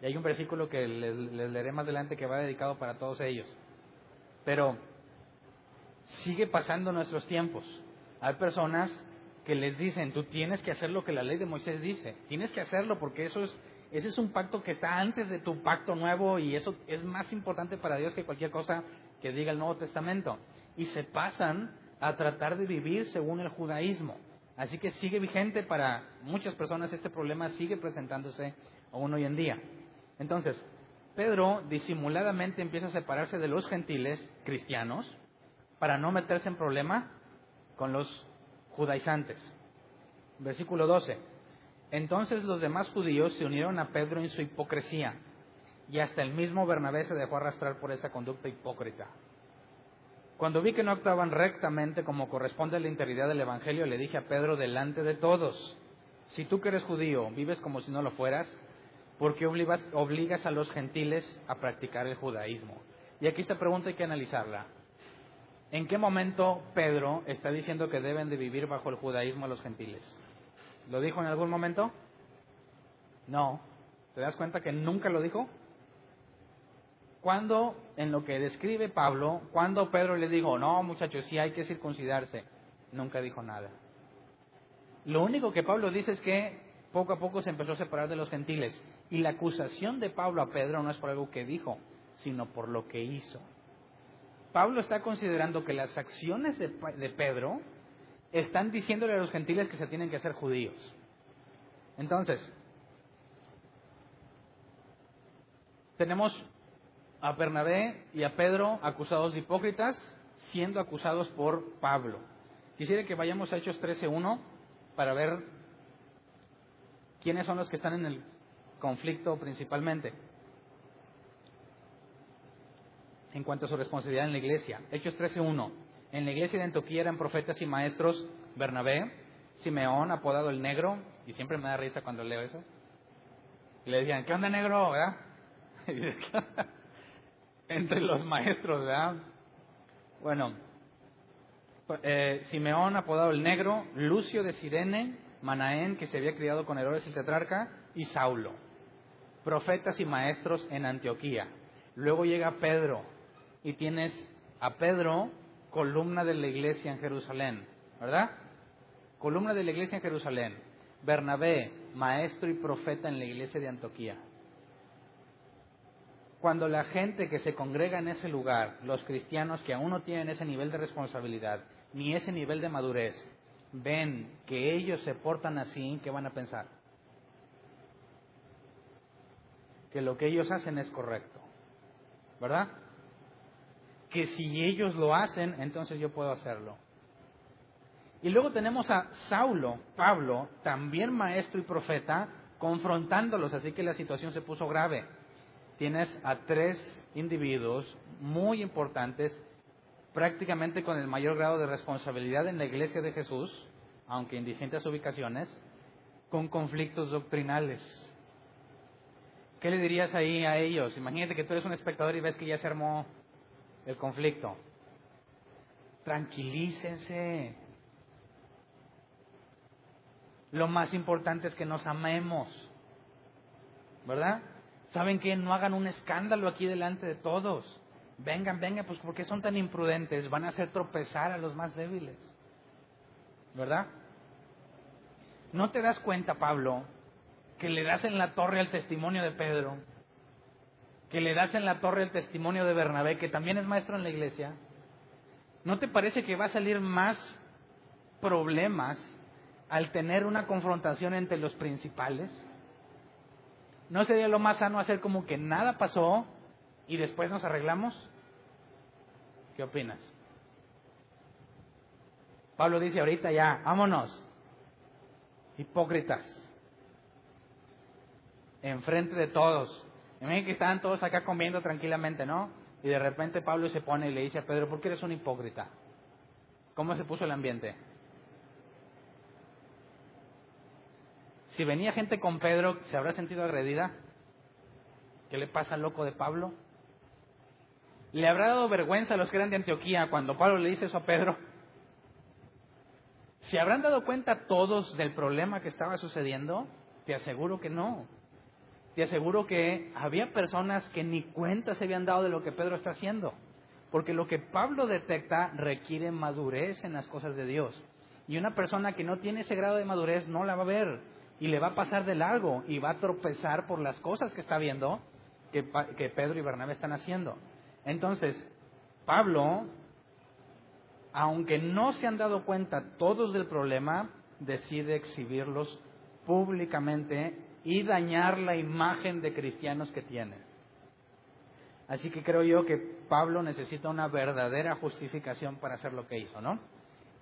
Y hay un versículo que les leeré más adelante que va dedicado para todos ellos. Pero sigue pasando en nuestros tiempos. Hay personas que les dicen, tú tienes que hacer lo que la ley de Moisés dice. Tienes que hacerlo porque ese es un pacto que está antes de tu pacto nuevo y eso es más importante para Dios que cualquier cosa que diga el Nuevo Testamento. Y se pasan a tratar de vivir según el judaísmo. Así que sigue vigente para muchas personas, este problema sigue presentándose aún hoy en día. Entonces, Pedro disimuladamente empieza a separarse de los gentiles cristianos para no meterse en problema con los judaizantes. Versículo 12. Entonces los demás judíos se unieron a Pedro en su hipocresía, y hasta el mismo Bernabé se dejó arrastrar por esa conducta hipócrita. Cuando vi que no actuaban rectamente como corresponde a la integridad del Evangelio, le dije a Pedro delante de todos, si tú que eres judío vives como si no lo fueras, ¿por qué obligas a los gentiles a practicar el judaísmo? Y aquí esta pregunta hay que analizarla. ¿En qué momento Pedro está diciendo que deben de vivir bajo el judaísmo a los gentiles? ¿Lo dijo en algún momento? No. ¿Te das cuenta que nunca lo dijo? Cuando, en lo que describe Pablo, cuando Pedro le dijo, no muchachos, sí hay que circuncidarse, nunca dijo nada. Lo único que Pablo dice es que poco a poco se empezó a separar de los gentiles. Y la acusación de Pablo a Pedro no es por algo que dijo, sino por lo que hizo. Pablo está considerando que las acciones de Pedro están diciéndole a los gentiles que se tienen que hacer judíos. Entonces, tenemos a Bernabé y a Pedro acusados de hipócritas, siendo acusados por Pablo. Quisiera que vayamos a Hechos 13:1 para ver quiénes son los que están en el conflicto principalmente en cuanto a su responsabilidad en la iglesia. Hechos 13:1. En la iglesia de Antioquía eran profetas y maestros Bernabé, Simeón, apodado el Negro, y siempre me da risa cuando leo eso. Y le decían, ¿qué onda, negro? ¿Verdad? Entre los maestros, ¿verdad? Bueno, Simeón, apodado el Negro, Lucio de Cirene, Manaén, que se había criado con Herodes el tetrarca, y Saulo, profetas y maestros en Antioquía. Luego llega Pedro, y tienes a Pedro, columna de la iglesia en Jerusalén, ¿verdad? Columna de la iglesia en Jerusalén. Bernabé, maestro y profeta en la iglesia de Antioquía. Cuando la gente que se congrega en ese lugar, los cristianos que aún no tienen ese nivel de responsabilidad, ni ese nivel de madurez, ven que ellos se portan así, ¿qué van a pensar? Que lo que ellos hacen es correcto, ¿verdad? Que si ellos lo hacen, entonces yo puedo hacerlo. Y luego tenemos a Saulo, Pablo, también maestro y profeta, confrontándolos, así que la situación se puso grave. Tienes a 3 individuos muy importantes, prácticamente con el mayor grado de responsabilidad en la iglesia de Jesús, aunque en distintas ubicaciones, con conflictos doctrinales. ¿Qué le dirías ahí a ellos? Imagínate que tú eres un espectador y ves que ya se armó el conflicto. Tranquilícense. Lo más importante es que nos amemos, ¿verdad? ¿Saben qué? No hagan un escándalo aquí delante de todos. Vengan, pues ¿por qué son tan imprudentes? Van a hacer tropezar a los más débiles, ¿verdad? ¿No te das cuenta, Pablo, que le das en la torre al testimonio de Pedro? Que le das en la torre al testimonio de Bernabé, que también es maestro en la iglesia. ¿No te parece que va a salir más problemas al tener una confrontación entre los principales? ¿No sería lo más sano hacer como que nada pasó y después nos arreglamos? ¿Qué opinas? Pablo dice ahorita ya, vámonos, hipócritas, enfrente de todos. Imagínate que estaban todos acá comiendo tranquilamente, ¿no? Y de repente Pablo se pone y le dice a Pedro, ¿por qué eres un hipócrita? ¿Cómo se puso el ambiente? Si venía gente con Pedro, ¿se habrá sentido agredida? ¿Qué le pasa al loco de Pablo? ¿Le habrá dado vergüenza a los que eran de Antioquía cuando Pablo le dice eso a Pedro? ¿Se habrán dado cuenta todos del problema que estaba sucediendo? Te aseguro que no. Te aseguro que había personas que ni cuenta se habían dado de lo que Pedro está haciendo. Porque lo que Pablo detecta requiere madurez en las cosas de Dios. Y una persona que no tiene ese grado de madurez no la va a ver. Y le va a pasar de largo. Y va a tropezar por las cosas que está viendo que Pedro y Bernabé están haciendo. Entonces, Pablo, aunque no se han dado cuenta todos del problema, decide exhibirlos públicamente y dañar la imagen de cristianos que tiene. Así que creo yo que Pablo necesita una verdadera justificación para hacer lo que hizo, ¿no?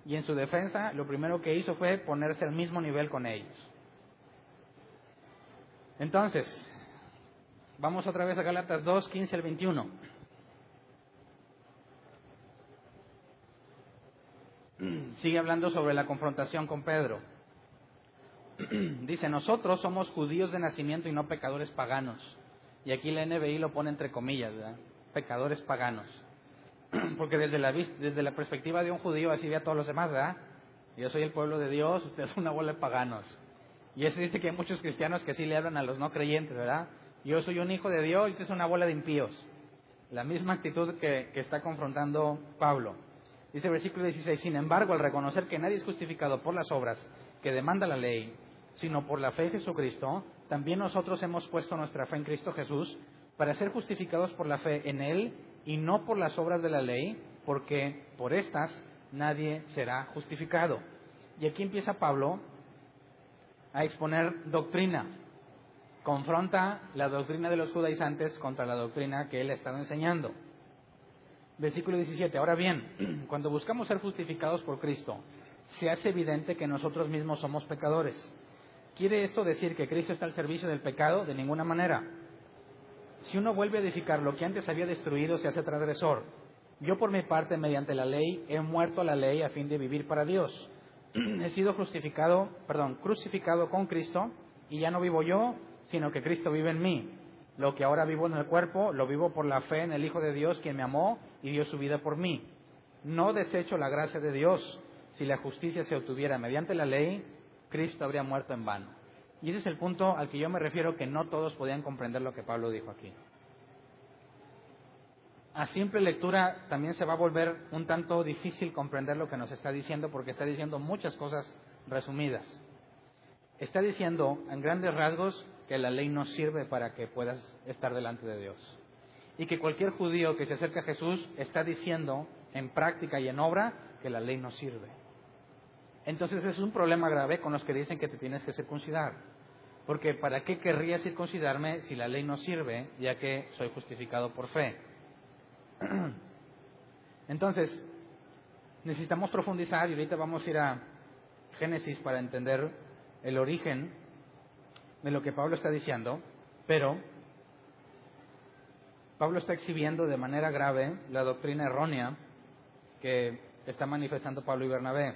Y en su defensa, lo primero que hizo fue ponerse al mismo nivel con ellos. Entonces, vamos otra vez a Gálatas 2, 15 al 21. Sigue hablando sobre la confrontación con Pedro. Dice, nosotros somos judíos de nacimiento y no pecadores paganos. Y aquí la NBI lo pone entre comillas, ¿verdad? Pecadores paganos. Porque desde la perspectiva de un judío así ve a todos los demás, ¿verdad? Yo soy el pueblo de Dios, usted es una bola de paganos. Y eso dice que hay muchos cristianos que sí le hablan a los no creyentes, ¿verdad? Yo soy un hijo de Dios y usted es una bola de impíos. La misma actitud que está confrontando Pablo. Dice el versículo 16, sin embargo, al reconocer que nadie es justificado por las obras que demanda la ley, sino por la fe en Jesucristo, también nosotros hemos puesto nuestra fe en Cristo Jesús para ser justificados por la fe en Él y no por las obras de la ley, porque por estas nadie será justificado. Y aquí empieza Pablo a exponer doctrina. Confronta la doctrina de los judaizantes contra la doctrina que él ha estado enseñando. Versículo 17. Ahora bien, cuando buscamos ser justificados por Cristo, se hace evidente que nosotros mismos somos pecadores. ¿Quiere esto decir que Cristo está al servicio del pecado? De ninguna manera. Si uno vuelve a edificar lo que antes había destruido, se hace transgresor. Yo por mi parte, mediante la ley, he muerto a la ley a fin de vivir para Dios. He sido crucificado con Cristo, y ya no vivo yo, sino que Cristo vive en mí. Lo que ahora vivo en el cuerpo, lo vivo por la fe en el Hijo de Dios, quien me amó y dio su vida por mí. No desecho la gracia de Dios. Si la justicia se obtuviera mediante la ley, Cristo habría muerto en vano. Y ese es el punto al que yo me refiero, que no todos podían comprender lo que Pablo dijo aquí. A simple lectura también se va a volver un tanto difícil comprender lo que nos está diciendo, porque está diciendo muchas cosas resumidas. Está diciendo, en grandes rasgos, que la ley no sirve para que puedas estar delante de Dios. Y que cualquier judío que se acerque a Jesús está diciendo, en práctica y en obra, que la ley no sirve. Entonces es un problema grave con los que dicen que te tienes que circuncidar. Porque ¿para qué querría circuncidarme si la ley no sirve, ya que soy justificado por fe? Entonces, necesitamos profundizar, y ahorita vamos a ir a Génesis para entender el origen de lo que Pablo está diciendo, pero Pablo está exhibiendo de manera grave la doctrina errónea que está manifestando Pablo y Bernabé.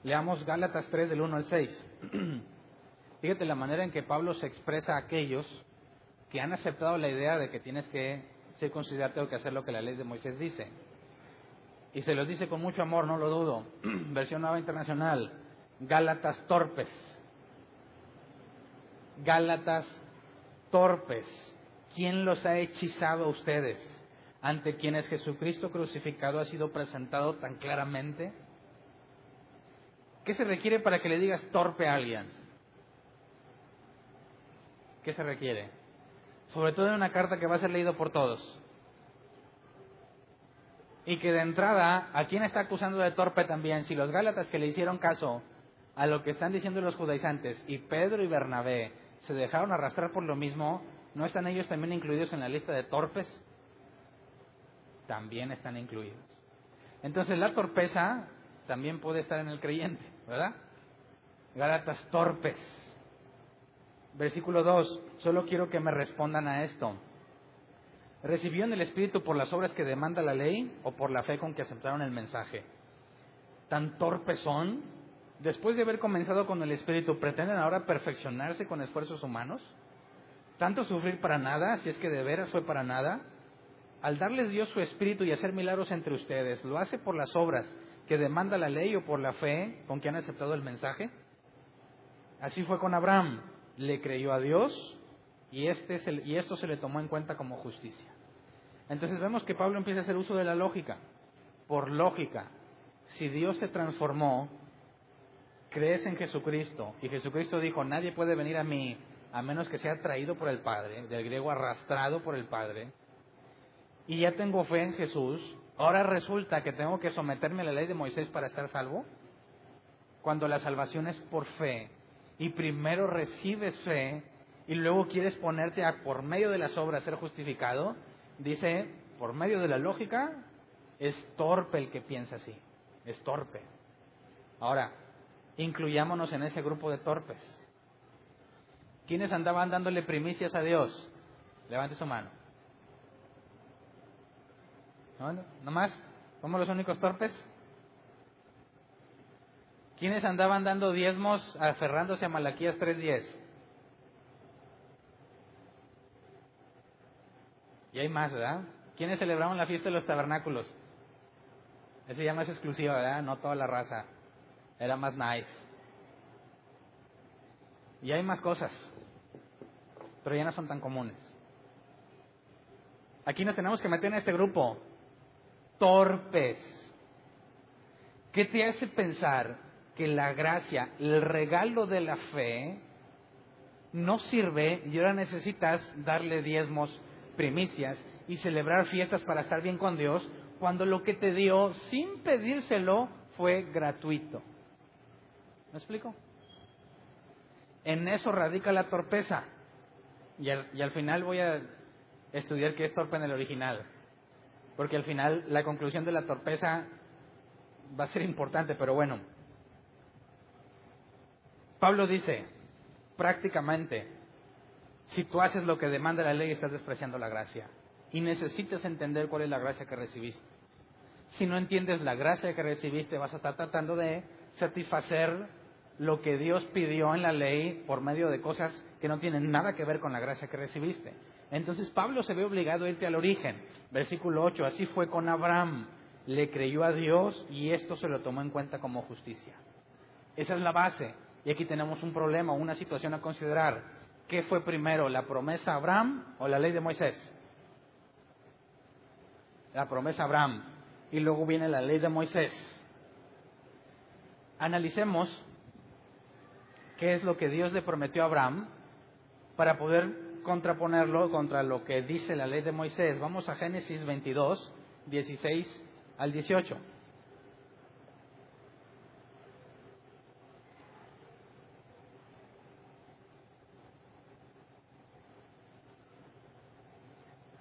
Leamos Gálatas 3 del 1 al 6. Fíjate la manera en que Pablo se expresa a aquellos que han aceptado la idea de que tienes que circuncidarte o que hacer lo que la ley de Moisés dice. Y se los dice con mucho amor, no lo dudo. Versión Nueva Internacional. Gálatas torpes. Gálatas torpes. ¿Quién los ha hechizado a ustedes? Ante quienes Jesucristo crucificado ha sido presentado tan claramente. ¿Qué se requiere para que le digas torpe a alguien? ¿Qué se requiere? Sobre todo en una carta que va a ser leído por todos. Y que de entrada, ¿a quién está acusando de torpe también? Si los Gálatas que le hicieron caso a lo que están diciendo los judaizantes y Pedro y Bernabé se dejaron arrastrar por lo mismo, ¿no están ellos también incluidos en la lista de torpes? También están incluidos. Entonces la torpeza también puede estar en el creyente, ¿verdad? Gálatas torpes. Versículo 2, solo quiero que me respondan a esto. ¿Recibieron el Espíritu por las obras que demanda la ley o por la fe con que aceptaron el mensaje? ¿Tan torpes son? Después de haber comenzado con el Espíritu, ¿pretenden ahora perfeccionarse con esfuerzos humanos? ¿Tanto sufrir para nada, si es que de veras fue para nada? Al darles Dios su Espíritu y hacer milagros entre ustedes, ¿lo hace por las obras que demanda la ley o por la fe con que han aceptado el mensaje? Así fue con Abraham. Le creyó a Dios y esto se le tomó en cuenta como justicia. Entonces vemos que Pablo empieza a hacer uso de la lógica. Por lógica, si Dios se transformó, crees en Jesucristo, y Jesucristo dijo, nadie puede venir a mí a menos que sea traído por el Padre, del griego arrastrado por el Padre, y ya tengo fe en Jesús, ahora resulta que tengo que someterme a la ley de Moisés para estar salvo, cuando la salvación es por fe, y primero recibes fe, y luego quieres ponerte a, por medio de las obras, ser justificado. Dice, por medio de la lógica, es torpe el que piensa así, es torpe. Ahora, incluyámonos en ese grupo de torpes. ¿Quiénes andaban dándole primicias a Dios? Levante su mano. ¿No más? ¿Somos los únicos torpes? ¿Quiénes andaban dando diezmos aferrándose a Malaquías 3:10? Y hay más, ¿verdad? ¿Quiénes celebraban la fiesta de los tabernáculos? Ese ya más exclusiva, ¿verdad? No toda la raza. Era más nice. Y hay más cosas, pero ya no son tan comunes. Aquí nos tenemos que meter en este grupo. Torpes. ¿Qué te hace pensar que la gracia, el regalo de la fe, no sirve y ahora necesitas darle diezmos, primicias y celebrar fiestas para estar bien con Dios, cuando lo que te dio sin pedírselo fue gratuito? ¿Me explico? En eso radica la torpeza. Y al final voy a estudiar qué es torpe en el original, porque al final la conclusión de la torpeza va a ser importante, pero bueno. Pablo dice, prácticamente, si tú haces lo que demanda la ley, estás despreciando la gracia. Y necesitas entender cuál es la gracia que recibiste. Si no entiendes la gracia que recibiste, vas a estar tratando de satisfacer lo que Dios pidió en la ley por medio de cosas que no tienen nada que ver con la gracia que recibiste. Entonces Pablo se ve obligado a irte al origen. Versículo 8, así fue con Abraham. Le creyó a Dios y esto se lo tomó en cuenta como justicia. Esa es la base. Y aquí tenemos un problema, una situación a considerar. ¿Qué fue primero, la promesa a Abraham o la ley de Moisés? La promesa a Abraham. Y luego viene la ley de Moisés. Analicemos qué es lo que Dios le prometió a Abraham para poder contraponerlo contra lo que dice la ley de Moisés. Vamos a Génesis 22, 16 al 18.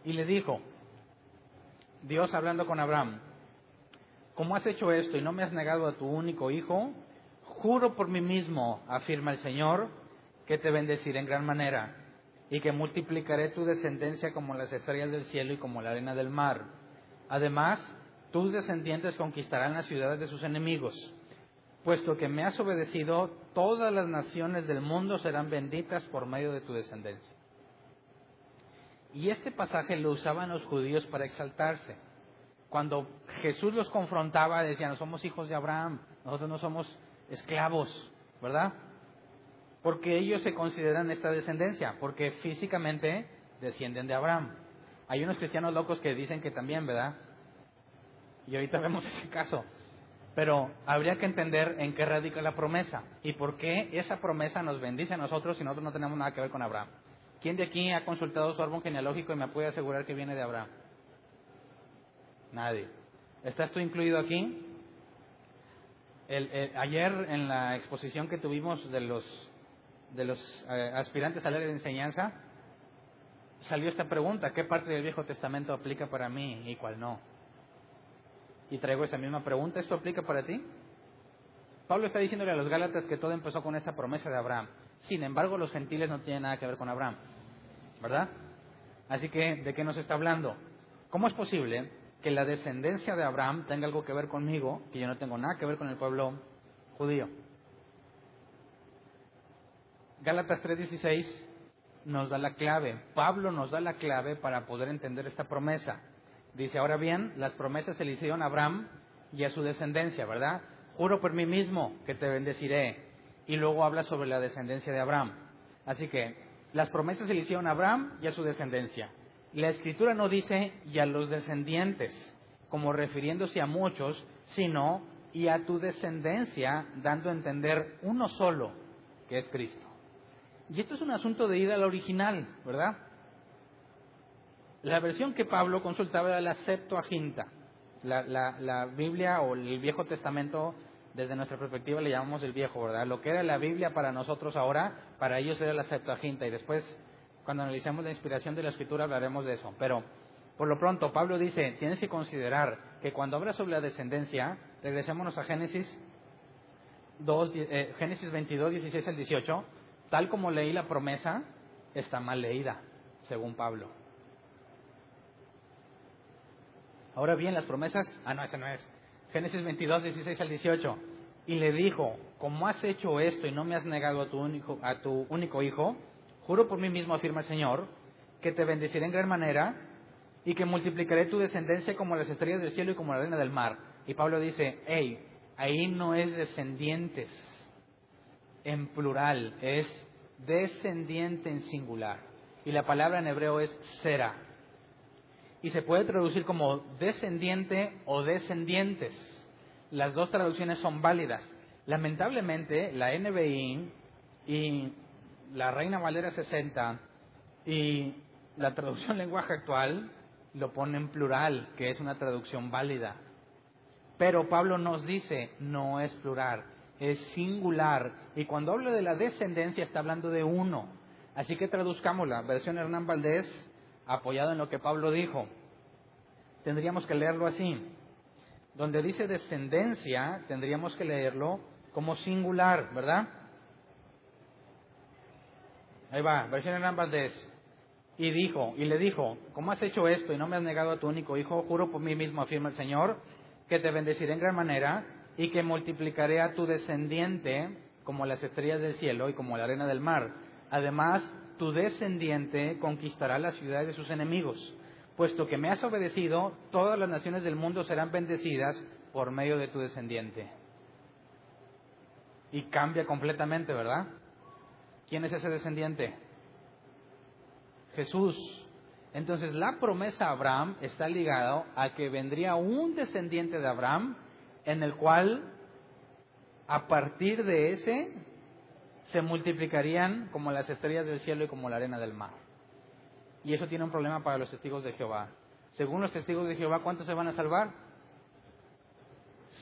Y le dijo, Dios hablando con Abraham, como has hecho esto y no me has negado a tu único hijo, juro por mí mismo, afirma el Señor, que te bendeciré en gran manera y que multiplicaré tu descendencia como las estrellas del cielo y como la arena del mar. Además, tus descendientes conquistarán las ciudades de sus enemigos. Puesto que me has obedecido, todas las naciones del mundo serán benditas por medio de tu descendencia. Y este pasaje lo usaban los judíos para exaltarse. Cuando Jesús los confrontaba, decían, somos hijos de Abraham, nosotros no somos esclavos, ¿verdad? Porque ellos se consideran esta descendencia, porque físicamente descienden de Abraham. Hay unos cristianos locos que dicen que también, ¿verdad? Y ahorita vemos ese caso. Pero habría que entender en qué radica la promesa y por qué esa promesa nos bendice a nosotros y nosotros no tenemos nada que ver con Abraham. ¿Quién de aquí ha consultado su árbol genealógico y me puede asegurar que viene de Abraham? Nadie. ¿Estás tú incluido aquí? Ayer en la exposición que tuvimos de los aspirantes al área de enseñanza, salió esta pregunta: ¿qué parte del Viejo Testamento aplica para mí y cuál no? Y traigo esa misma pregunta: ¿esto aplica para ti? Pablo está diciéndole a los Gálatas que todo empezó con esta promesa de Abraham. Sin embargo, los gentiles no tienen nada que ver con Abraham, ¿verdad? Así que, ¿de qué nos está hablando? ¿Cómo es posible que la descendencia de Abraham tenga algo que ver conmigo, que yo no tengo nada que ver con el pueblo judío? Gálatas 3:16 nos da la clave. Pablo nos da la clave para poder entender esta promesa. Dice: ahora bien, las promesas se le hicieron a Abraham y a su descendencia, ¿verdad? Juro por mí mismo que te bendeciré. Y luego habla sobre la descendencia de Abraham. Así que las promesas se le hicieron a Abraham y a su descendencia. La Escritura no dice y a los descendientes, como refiriéndose a muchos, sino y a tu descendencia, dando a entender uno solo, que es Cristo. Y esto es un asunto de ir al original, ¿verdad? La versión que Pablo consultaba era la Septuaginta. La Biblia o el Viejo Testamento, desde nuestra perspectiva le llamamos el Viejo, ¿verdad? Lo que era la Biblia para nosotros ahora, para ellos era la Septuaginta. Y después, cuando analicemos la inspiración de la Escritura, hablaremos de eso. Pero, por lo pronto, Pablo dice: tienes que considerar que cuando habla sobre la descendencia, regresémonos a Génesis 22, 16 al 18, tal como leí la promesa, está mal leída, según Pablo. Ahora bien, las promesas... no, ese no es. Génesis 22, 16 al 18. Y le dijo: como has hecho esto y no me has negado a tu único hijo, juro por mí mismo, afirma el Señor, que te bendeciré en gran manera y que multiplicaré tu descendencia como las estrellas del cielo y como la arena del mar. Y Pablo dice: ahí no es descendientes en plural, es descendiente en singular. Y la palabra en hebreo es sera. Y se puede traducir como descendiente o descendientes. Las dos traducciones son válidas. Lamentablemente, la NBI y la Reina Valera 60 y la traducción lenguaje actual lo pone en plural, que es una traducción válida. Pero Pablo nos dice: no es plural, es singular. Y cuando habla de la descendencia está hablando de uno. Así que traduzcámosla. Versión Hernán Valdés, apoyado en lo que Pablo dijo. Tendríamos que leerlo así. Donde dice descendencia, tendríamos que leerlo como singular, ¿verdad? Ahí va, versión Hernán Valdés. Y le dijo: como has hecho esto y no me has negado a tu único hijo, juro por mí mismo, afirma el Señor, que te bendeciré en gran manera y que multiplicaré a tu descendiente como las estrellas del cielo y como la arena del mar. Además, tu descendiente conquistará la ciudad de sus enemigos. Puesto que me has obedecido, todas las naciones del mundo serán bendecidas por medio de tu descendiente. Y cambia completamente, ¿verdad? ¿Quién es ese descendiente? Jesús. Entonces la promesa a Abraham está ligada a que vendría un descendiente de Abraham, en el cual a partir de ese se multiplicarían como las estrellas del cielo y como la arena del mar. Y eso tiene un problema para los testigos de Jehová. Según los testigos de Jehová, ¿cuántos se van a salvar?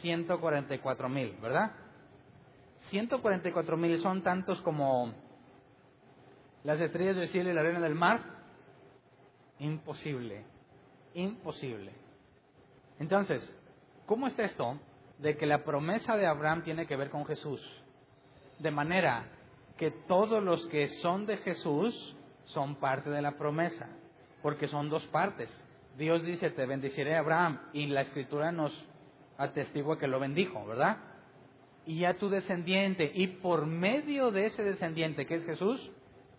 144,000, ¿verdad? 144,000 son tantos como las estrellas del cielo y la arena del mar. Imposible, imposible. Entonces, ¿cómo está esto de que la promesa de Abraham tiene que ver con Jesús? De manera que todos los que son de Jesús son parte de la promesa, porque son dos partes. Dios dice: te bendeciré, Abraham, y la Escritura nos atestigua que lo bendijo, ¿verdad? Y a tu descendiente, y por medio de ese descendiente que es Jesús,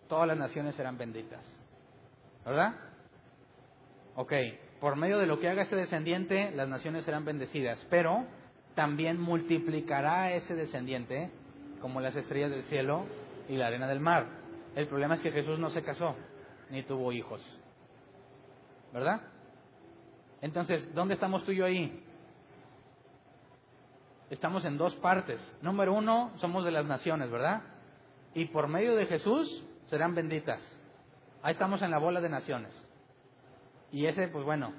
todas las naciones serán benditas, ¿verdad? Ok, por medio de lo que haga este descendiente, las naciones serán bendecidas, pero también multiplicará a ese descendiente como las estrellas del cielo y la arena del mar. El problema es que Jesús no se casó, ni tuvo hijos, ¿verdad? Entonces, ¿dónde estamos tú y yo ahí? Estamos en dos partes. Número uno, somos de las naciones, ¿verdad? Y por medio de Jesús serán benditas. Ahí estamos en la bola de naciones. Y ese, pues bueno,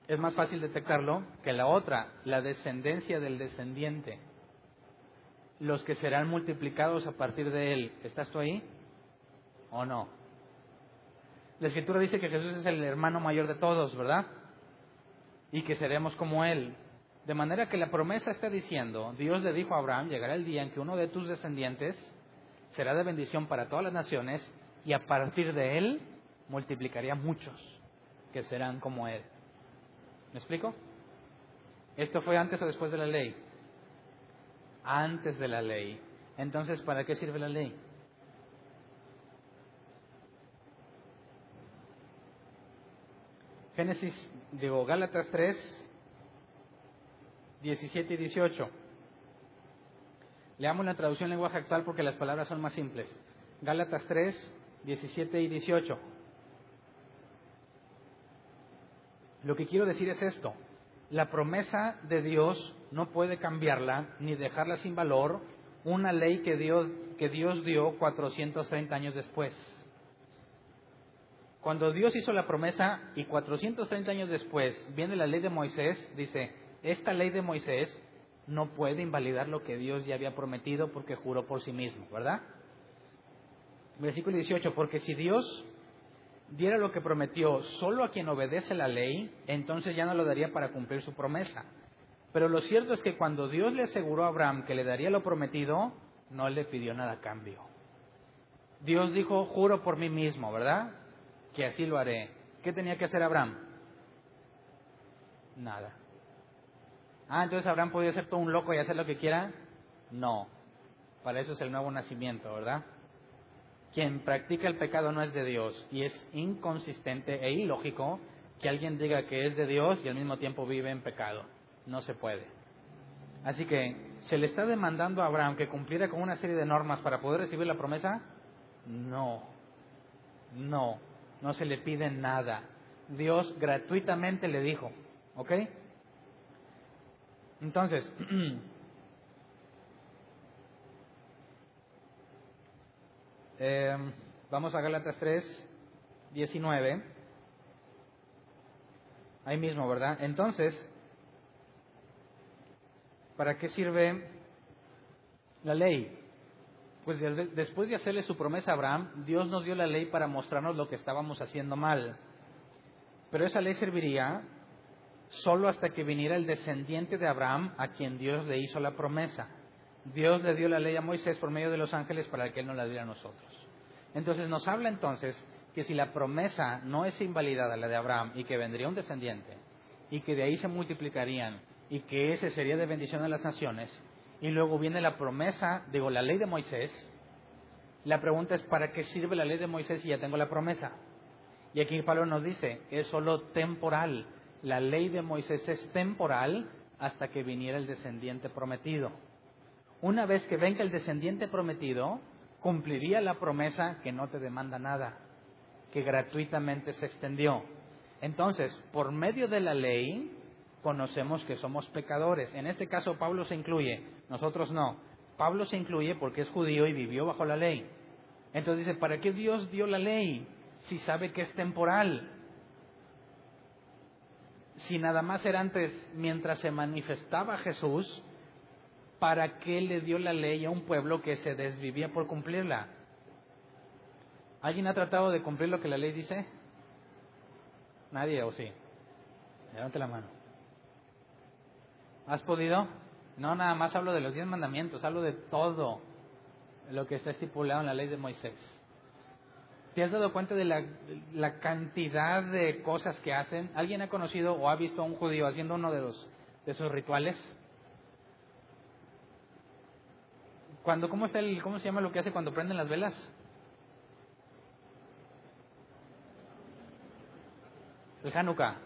Es más fácil detectarlo que la otra, la descendencia del descendiente. Los que serán multiplicados a partir de él. ¿Estás tú ahí o no? La Escritura dice que Jesús es el hermano mayor de todos, ¿verdad? Y que seremos como él. De manera que la promesa está diciendo, Dios le dijo a Abraham, llegará el día en que uno de tus descendientes será de bendición para todas las naciones y a partir de él multiplicaría muchos que serán como él. ¿Me explico? ¿Esto fue antes o después de la ley? Antes de la ley. Entonces, ¿para qué sirve la ley? Gálatas 3, 17 y 18. Leamos la traducción en lenguaje actual porque las palabras son más simples. Gálatas 3, 17 y 18. Lo que quiero decir es esto. La promesa de Dios no puede cambiarla ni dejarla sin valor una ley que Dios dio 430 años después. Cuando Dios hizo la promesa y 430 años después viene la ley de Moisés, dice, esta ley de Moisés no puede invalidar lo que Dios ya había prometido porque juró por sí mismo, ¿verdad? Versículo 18, porque si Dios diera lo que prometió solo a quien obedece la ley, entonces ya no lo daría para cumplir su promesa. Pero lo cierto es que cuando Dios le aseguró a Abraham que le daría lo prometido, no le pidió nada a cambio. Dios dijo, juro por mí mismo, ¿verdad? Que así lo haré. ¿Qué tenía que hacer Abraham? Nada. Entonces Abraham podía ser todo un loco y hacer lo que quiera. No. Para eso es el nuevo nacimiento, ¿verdad? Quien practica el pecado no es de Dios y es inconsistente e ilógico que alguien diga que es de Dios y al mismo tiempo vive en pecado. No se puede. Así que, ¿se le está demandando a Abraham que cumpliera con una serie de normas para poder recibir la promesa? No, no se le pide nada. Dios gratuitamente le dijo, ¿ok? Entonces, vamos a Gálatas 3, 19. Ahí mismo, ¿verdad? Entonces, ¿para qué sirve la ley? Pues después de hacerle su promesa a Abraham, Dios nos dio la ley para mostrarnos lo que estábamos haciendo mal. Pero esa ley serviría solo hasta que viniera el descendiente de Abraham a quien Dios le hizo la promesa. Dios le dio la ley a Moisés por medio de los ángeles para que Él nos la diera a nosotros. Entonces nos habla entonces que si la promesa no es invalidada, la de Abraham, y que vendría un descendiente, y que de ahí se multiplicarían, y que ese sería de bendición a las naciones, y luego viene la promesa, la ley de Moisés, la pregunta es ¿para qué sirve la ley de Moisés si ya tengo la promesa? Y aquí Pablo nos dice, es solo temporal. La ley de Moisés es temporal hasta que viniera el descendiente prometido. Una vez que venga el descendiente prometido, cumpliría la promesa que no te demanda nada, que gratuitamente se extendió. Entonces, por medio de la ley, conocemos que somos pecadores. En este caso, Pablo se incluye, nosotros no. Pablo se incluye porque es judío y vivió bajo la ley. Entonces dice, ¿para qué Dios dio la ley si sabe que es temporal? Si nada más era antes, mientras se manifestaba Jesús, ¿para qué le dio la ley a un pueblo que se desvivía por cumplirla? ¿Alguien ha tratado de cumplir lo que la ley dice? ¿Nadie o sí? Levante la mano. ¿Has podido? No, nada más hablo de los 10 mandamientos, hablo de todo lo que está estipulado en la ley de Moisés. ¿Te has dado cuenta de la cantidad de cosas que hacen? ¿Alguien ha conocido o ha visto a un judío haciendo uno de sus rituales? ¿Cómo se llama lo que hace cuando prenden las velas? El Hanukkah.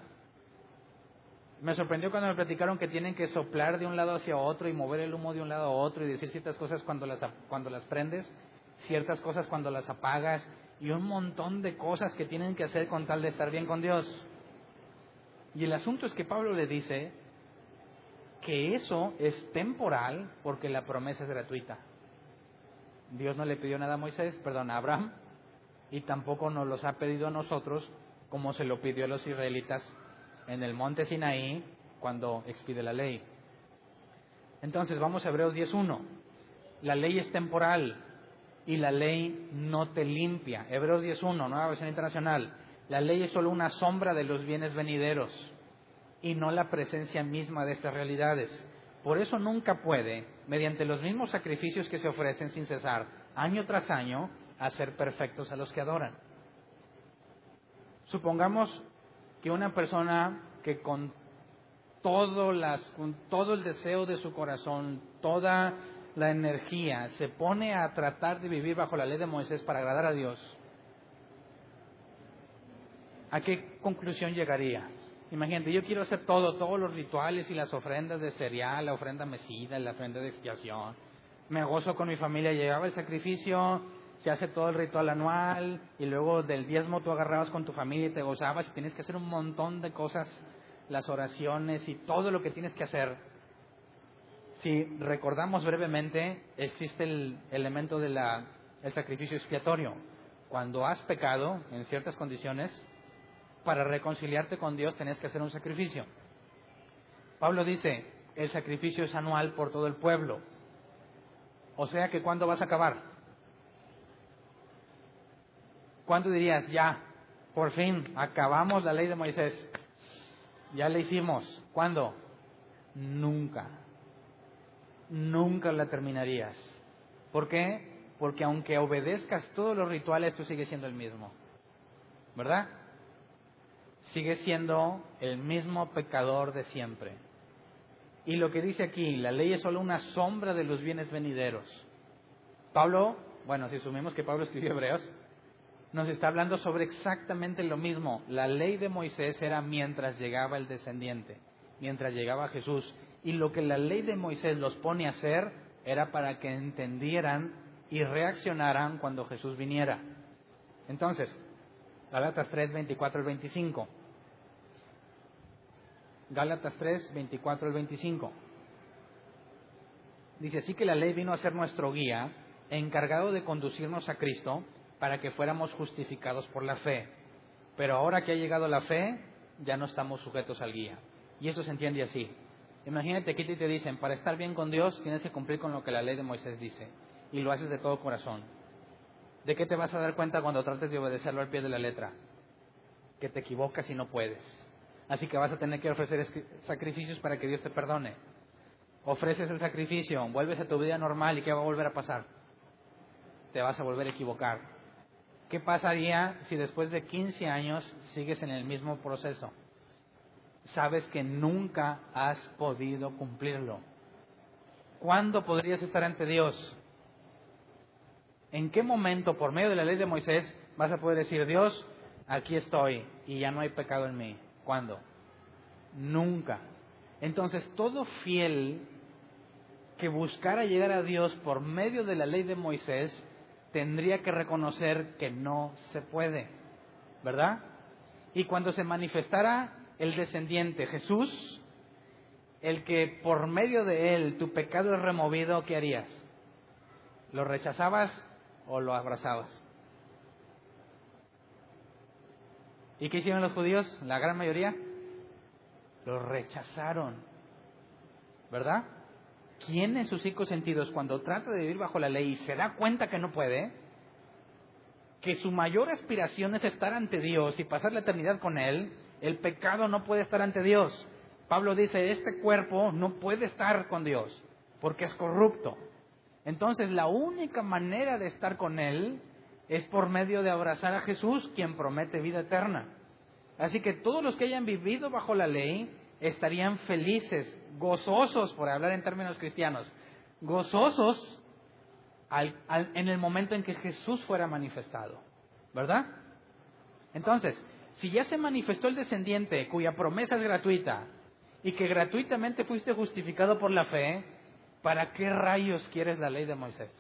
Me sorprendió cuando me platicaron que tienen que soplar de un lado hacia otro y mover el humo de un lado a otro y decir ciertas cosas cuando las prendes, ciertas cosas cuando las apagas y un montón de cosas que tienen que hacer con tal de estar bien con Dios. Y el asunto es que Pablo le dice que eso es temporal porque la promesa es gratuita. Dios no le pidió nada a Abraham, y tampoco nos los ha pedido a nosotros como se lo pidió a los israelitas en el monte Sinaí cuando expide la ley. Entonces vamos a Hebreos 10:1. La ley es temporal y la ley no te limpia. Hebreos 10:1, Nueva Versión Internacional. La ley es solo una sombra de los bienes venideros y no la presencia misma de estas realidades. Por eso nunca puede, mediante los mismos sacrificios que se ofrecen sin cesar, año tras año, hacer perfectos a los que adoran. Supongamos que una persona que con todo el deseo de su corazón, toda la energía, se pone a tratar de vivir bajo la ley de Moisés para agradar a Dios, ¿a qué conclusión llegaría? Imagínate, yo quiero hacer todos los rituales y las ofrendas de cereal, la ofrenda mecida, la ofrenda de expiación. Me gozo con mi familia, llegaba el sacrificio, se hace todo el ritual anual, y luego del diezmo tú agarrabas con tu familia y te gozabas, y tienes que hacer un montón de cosas, las oraciones y todo lo que tienes que hacer. Si recordamos brevemente, existe el elemento del sacrificio expiatorio. Cuando has pecado en ciertas condiciones, para reconciliarte con Dios tenés que hacer un sacrificio. Pablo dice, el sacrificio es anual por todo el pueblo. O sea que ¿cuándo vas a acabar? ¿Cuándo dirías, ya, por fin, acabamos la ley de Moisés? Ya la hicimos. ¿Cuándo? Nunca. Nunca la terminarías. ¿Por qué? Porque aunque obedezcas todos los rituales, tú sigues siendo el mismo. ¿Verdad? Sigues siendo el mismo pecador de siempre. Y lo que dice aquí, la ley es solo una sombra de los bienes venideros. Pablo, bueno, si asumimos que Pablo escribió Hebreos, nos está hablando sobre exactamente lo mismo. La ley de Moisés era mientras llegaba el descendiente, mientras llegaba Jesús. Y lo que la ley de Moisés los pone a hacer era para que entendieran y reaccionaran cuando Jesús viniera. Entonces, Gálatas 3, 24 al 25. Gálatas 3, 24 al 25. Dice, así que la ley vino a ser nuestro guía, encargado de conducirnos a Cristo, para que fuéramos justificados por la fe. Pero ahora que ha llegado la fe, ya no estamos sujetos al guía. Y eso se entiende así. Imagínate que te dicen, para estar bien con Dios, tienes que cumplir con lo que la ley de Moisés dice. Y lo haces de todo corazón. ¿De qué te vas a dar cuenta cuando trates de obedecerlo al pie de la letra? Que te equivocas y no puedes. Así que vas a tener que ofrecer sacrificios para que Dios te perdone. Ofreces el sacrificio, vuelves a tu vida normal, ¿y qué va a volver a pasar? Te vas a volver a equivocar. ¿Qué pasaría si después de 15 años sigues en el mismo proceso? Sabes que nunca has podido cumplirlo. ¿Cuándo podrías estar ante Dios? ¿En qué momento, por medio de la ley de Moisés, vas a poder decir, Dios, aquí estoy y ya no hay pecado en mí? ¿Cuándo? Nunca. Entonces, todo fiel que buscara llegar a Dios por medio de la ley de Moisés tendría que reconocer que no se puede, ¿verdad? Y cuando se manifestara el descendiente Jesús, el que por medio de él tu pecado es removido, ¿qué harías? ¿Lo rechazabas o lo abrazabas? ¿Y qué hicieron los judíos? La gran mayoría lo rechazaron, ¿verdad? ¿Quién en sus 5 sentidos, cuando trata de vivir bajo la ley y se da cuenta que no puede, que su mayor aspiración es estar ante Dios y pasar la eternidad con Él, el pecado no puede estar ante Dios? Pablo dice, este cuerpo no puede estar con Dios porque es corrupto. Entonces la única manera de estar con Él es por medio de abrazar a Jesús, quien promete vida eterna. Así que todos los que hayan vivido bajo la ley estarían felices, gozosos, por hablar en términos cristianos, gozosos en el momento en que Jesús fuera manifestado, ¿verdad? Entonces, si ya se manifestó el descendiente cuya promesa es gratuita y que gratuitamente fuiste justificado por la fe, ¿para qué rayos quieres la ley de Moisés?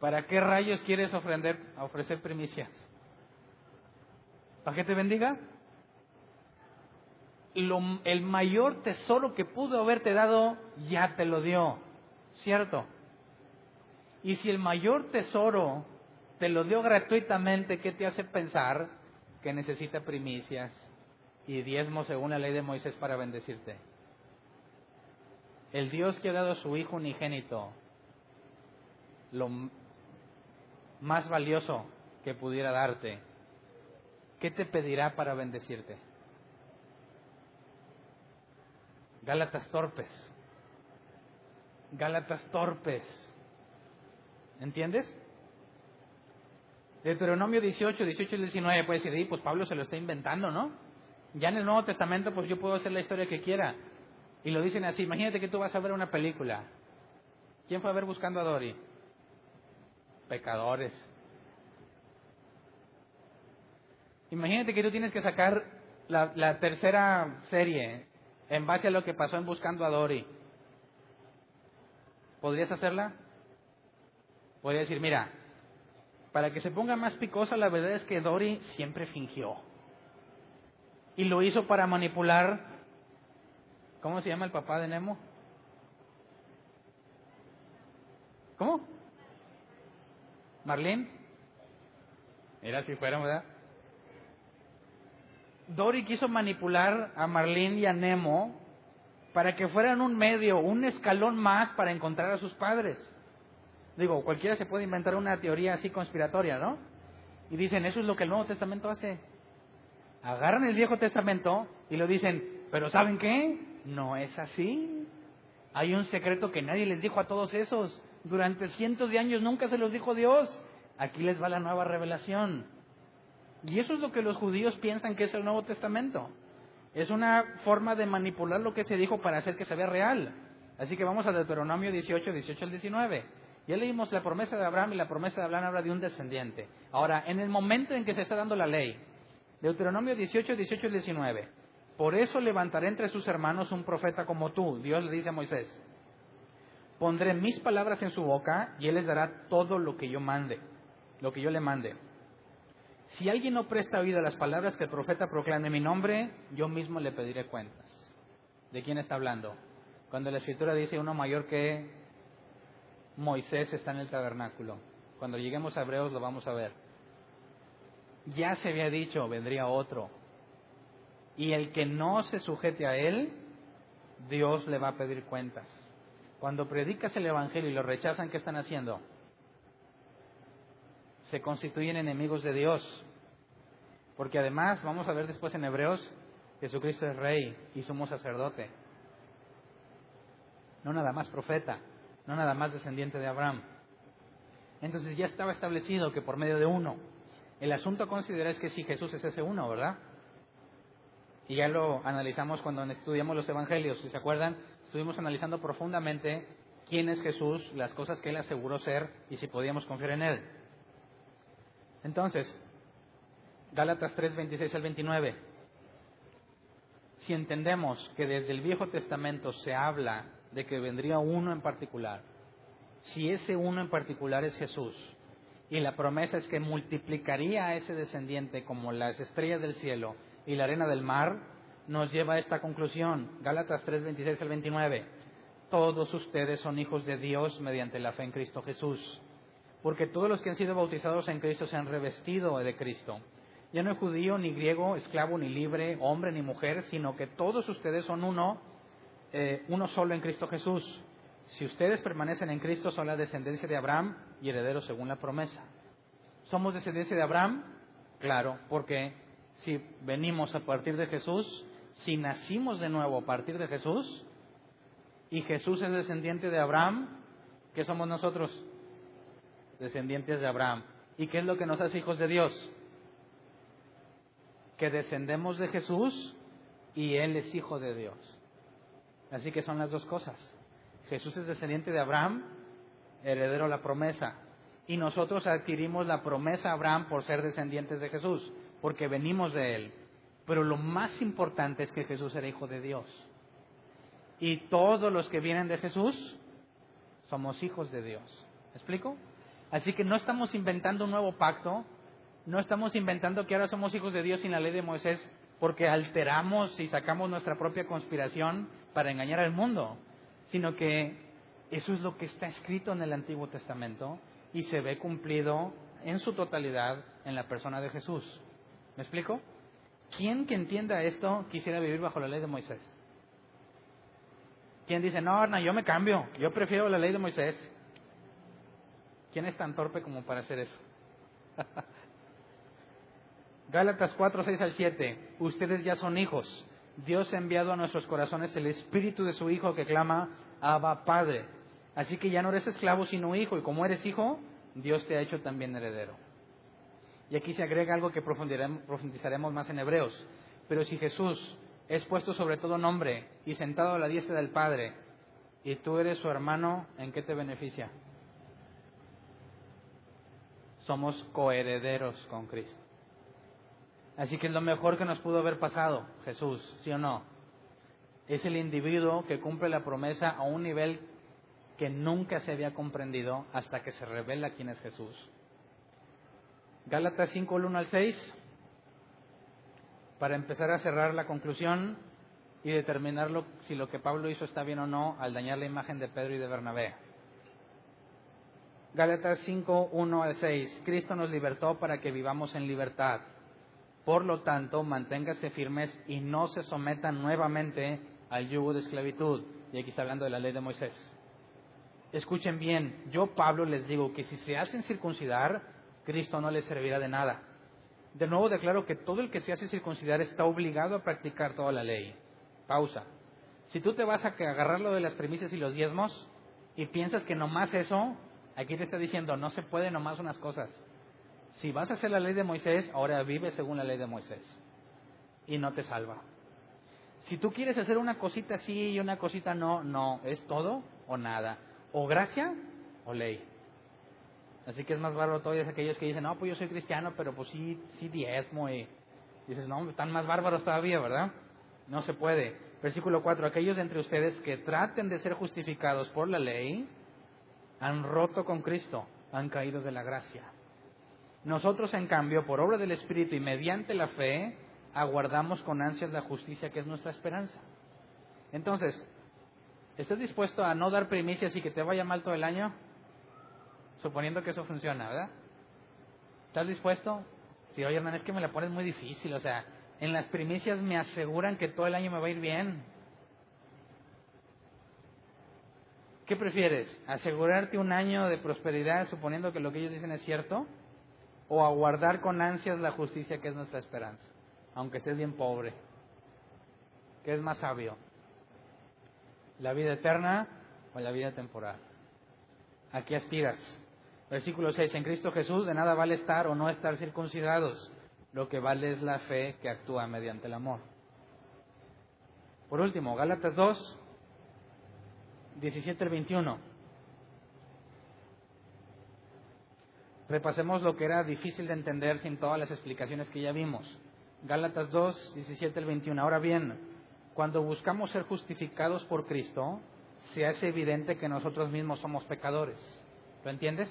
¿Para qué rayos quieres ofrecer primicias? ¿Para que te bendiga? El mayor tesoro que pudo haberte dado, ya te lo dio, ¿cierto? Y si el mayor tesoro te lo dio gratuitamente, ¿qué te hace pensar que necesita primicias y diezmos según la ley de Moisés para bendecirte? El Dios que ha dado a su Hijo unigénito, lo más valioso que pudiera darte, ¿qué te pedirá para bendecirte? Gálatas torpes. Gálatas torpes. ¿Entiendes? Deuteronomio 18 y 19 puede decir, pues Pablo se lo está inventando, ¿no? Ya en el Nuevo Testamento pues yo puedo hacer la historia que quiera. Y lo dicen así, imagínate que tú vas a ver una película. ¿Quién fue a ver Buscando a Dory? Pecadores. Imagínate que tú tienes que sacar la tercera serie en base a lo que pasó en Buscando a Dory. ¿Podrías hacerla? Podría decir, mira, para que se ponga más picosa, la verdad es que Dory siempre fingió. Y lo hizo para manipular. ¿Cómo se llama el papá de Nemo? ¿Cómo? ¿Marlene? Era si fuera, ¿verdad? Dory quiso manipular a Marlene y a Nemo para que fueran un medio, un escalón más para encontrar a sus padres. Digo, cualquiera se puede inventar una teoría así conspiratoria, ¿no? Y dicen, eso es lo que el Nuevo Testamento hace. Agarran el Viejo Testamento y lo dicen, pero ¿saben qué? No es así. Hay un secreto que nadie les dijo a todos esos. Durante cientos de años nunca se los dijo Dios. Aquí les va la nueva revelación. Y eso es lo que los judíos piensan que es el Nuevo Testamento. Es una forma de manipular lo que se dijo para hacer que se vea real. Así que vamos a Deuteronomio 18 al 19. Ya leímos la promesa de Abraham y la promesa de Abraham habla de un descendiente. Ahora, en el momento en que se está dando la ley, Deuteronomio 18 al 19. Por eso levantaré entre sus hermanos un profeta como tú. Dios le dice a Moisés. Pondré mis palabras en su boca y él les dará todo lo que yo mande, lo que yo le mande. Si alguien no presta oído a las palabras que el profeta proclame en mi nombre, yo mismo le pediré cuentas. ¿De quién está hablando? Cuando la Escritura dice uno mayor que Moisés está en el tabernáculo. Cuando lleguemos a Hebreos lo vamos a ver. Ya se había dicho, vendría otro. Y el que no se sujete a él, Dios le va a pedir cuentas. Cuando predicas el Evangelio y lo rechazan, ¿qué están haciendo? Se constituyen enemigos de Dios. Porque además, vamos a ver después en Hebreos, Jesucristo es Rey y sumo sacerdote. No nada más profeta, no nada más descendiente de Abraham. Entonces ya estaba establecido que por medio de uno. El asunto a considerar es que si Jesús es ese uno, ¿verdad? Y ya lo analizamos cuando estudiamos los Evangelios. Si se acuerdan, estuvimos analizando profundamente quién es Jesús, las cosas que Él aseguró ser y si podíamos confiar en Él. Entonces, Gálatas 3, 26 al 29. Si entendemos que desde el Viejo Testamento se habla de que vendría uno en particular, si ese uno en particular es Jesús, y la promesa es que multiplicaría a ese descendiente como las estrellas del cielo y la arena del mar, nos lleva a esta conclusión. Gálatas 3, 26 al 29. Todos ustedes son hijos de Dios mediante la fe en Cristo Jesús. Porque todos los que han sido bautizados en Cristo se han revestido de Cristo. Ya no hay judío, ni griego, esclavo, ni libre, hombre, ni mujer, sino que todos ustedes son uno solo en Cristo Jesús. Si ustedes permanecen en Cristo, son la descendencia de Abraham y herederos según la promesa. ¿Somos descendencia de Abraham? Claro, porque si venimos a partir de Jesús, si nacimos de nuevo a partir de Jesús, y Jesús es descendiente de Abraham, ¿qué somos nosotros? Descendientes de Abraham. ¿Y qué es lo que nos hace hijos de Dios? Que descendemos de Jesús y Él es hijo de Dios. Así que son las dos cosas. Jesús es descendiente de Abraham, heredero de la promesa. Y nosotros adquirimos la promesa a Abraham por ser descendientes de Jesús, porque venimos de Él. Pero lo más importante es que Jesús era hijo de Dios. Y todos los que vienen de Jesús somos hijos de Dios. ¿Me explico? Así que no estamos inventando un nuevo pacto, no estamos inventando que ahora somos hijos de Dios sin la ley de Moisés, porque alteramos y sacamos nuestra propia conspiración para engañar al mundo, sino que eso es lo que está escrito en el Antiguo Testamento y se ve cumplido en su totalidad en la persona de Jesús. ¿Me explico? ¿Quién que entienda esto quisiera vivir bajo la ley de Moisés? ¿Quién dice, no, yo me cambio, yo prefiero la ley de Moisés? ¿Quién es tan torpe como para hacer eso? Gálatas 4, 6 al 7. Ustedes ya son hijos. Dios ha enviado a nuestros corazones el espíritu de su Hijo que clama, Abba, Padre. Así que ya no eres esclavo sino hijo, y como eres hijo, Dios te ha hecho también heredero. Y aquí se agrega algo que profundizaremos más en Hebreos. Pero si Jesús es puesto sobre todo nombre y sentado a la diestra del Padre, y tú eres su hermano, ¿en qué te beneficia? Somos coherederos con Cristo. Así que es lo mejor que nos pudo haber pasado, Jesús, ¿sí o no? Es el individuo que cumple la promesa a un nivel que nunca se había comprendido hasta que se revela quién es Jesús. Gálatas 5, 1 al 6, para empezar a cerrar la conclusión y determinar si lo que Pablo hizo está bien o no al dañar la imagen de Pedro y de Bernabé. Gálatas 5, 1 al 6, Cristo nos libertó para que vivamos en libertad. Por lo tanto, manténganse firmes y no se sometan nuevamente al yugo de esclavitud. Y aquí está hablando de la ley de Moisés. Escuchen bien, yo Pablo les digo que si se hacen circuncidar, Cristo no les servirá de nada. De nuevo declaro que todo el que se hace circuncidar está obligado a practicar toda la ley. Pausa. Si tú te vas a agarrar lo de las primicias y los diezmos y piensas que nomás eso, aquí te está diciendo, no se puede nomás unas cosas. Si vas a hacer la ley de Moisés, ahora vive según la ley de Moisés. Y no te salva. Si tú quieres hacer una cosita sí y una cosita no, es todo o nada. O gracia o ley. Así que es más bárbaro todavía aquellos que dicen, no, pues yo soy cristiano, pero pues sí diezmo. Y dices, no, están más bárbaros todavía, ¿verdad? No se puede. Versículo 4, aquellos de entre ustedes que traten de ser justificados por la ley, han roto con Cristo, han caído de la gracia. Nosotros, en cambio, por obra del Espíritu y mediante la fe, aguardamos con ansias la justicia que es nuestra esperanza. Entonces, ¿estás dispuesto a no dar primicias y que te vaya mal todo el año? Suponiendo que eso funciona, ¿verdad? ¿Estás dispuesto? Sí, oye, hermano, es que me la pones muy difícil. O sea, en las primicias me aseguran que todo el año me va a ir bien. ¿Qué prefieres? ¿Asegurarte un año de prosperidad suponiendo que lo que ellos dicen es cierto? ¿O aguardar con ansias la justicia que es nuestra esperanza? Aunque estés bien pobre. ¿Qué es más sabio? ¿La vida eterna o la vida temporal? ¿A qué aspiras? Versículo 6. En Cristo Jesús de nada vale estar o no estar circuncidados. Lo que vale es la fe que actúa mediante el amor. Por último, Gálatas 2, 17 al 21. Repasemos lo que era difícil de entender sin todas las explicaciones que ya vimos. Gálatas 2, 17 al 21. Ahora bien, cuando buscamos ser justificados por Cristo, se hace evidente que nosotros mismos somos pecadores. ¿Lo entiendes?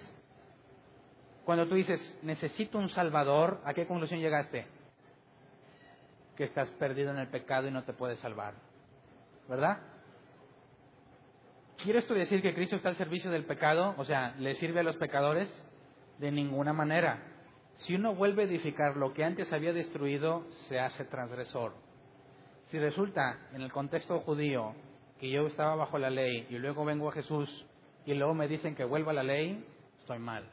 Cuando tú dices, necesito un Salvador, ¿a qué conclusión llegaste? Que estás perdido en el pecado y no te puedes salvar. ¿Verdad? ¿Quiere esto decir que Cristo está al servicio del pecado? O sea, ¿le sirve a los pecadores? De ninguna manera. Si uno vuelve a edificar lo que antes había destruido, se hace transgresor. Si resulta, en el contexto judío, que yo estaba bajo la ley y luego vengo a Jesús y luego me dicen que vuelva a la ley, estoy mal.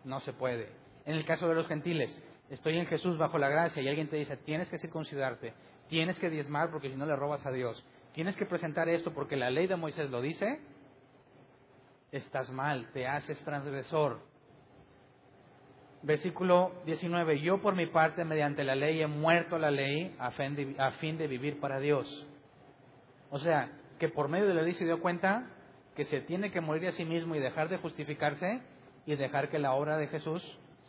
No se puede. En el caso de los gentiles, estoy en Jesús bajo la gracia y alguien te dice, tienes que circuncidarte, tienes que diezmar porque si no le robas a Dios, tienes que presentar esto porque la ley de Moisés lo dice, estás mal, te haces transgresor. Versículo 19, yo por mi parte mediante la ley he muerto la ley a fin de vivir para Dios. O sea, que por medio de la ley se dio cuenta que se tiene que morir a sí mismo y dejar de justificarse y dejar que la obra de Jesús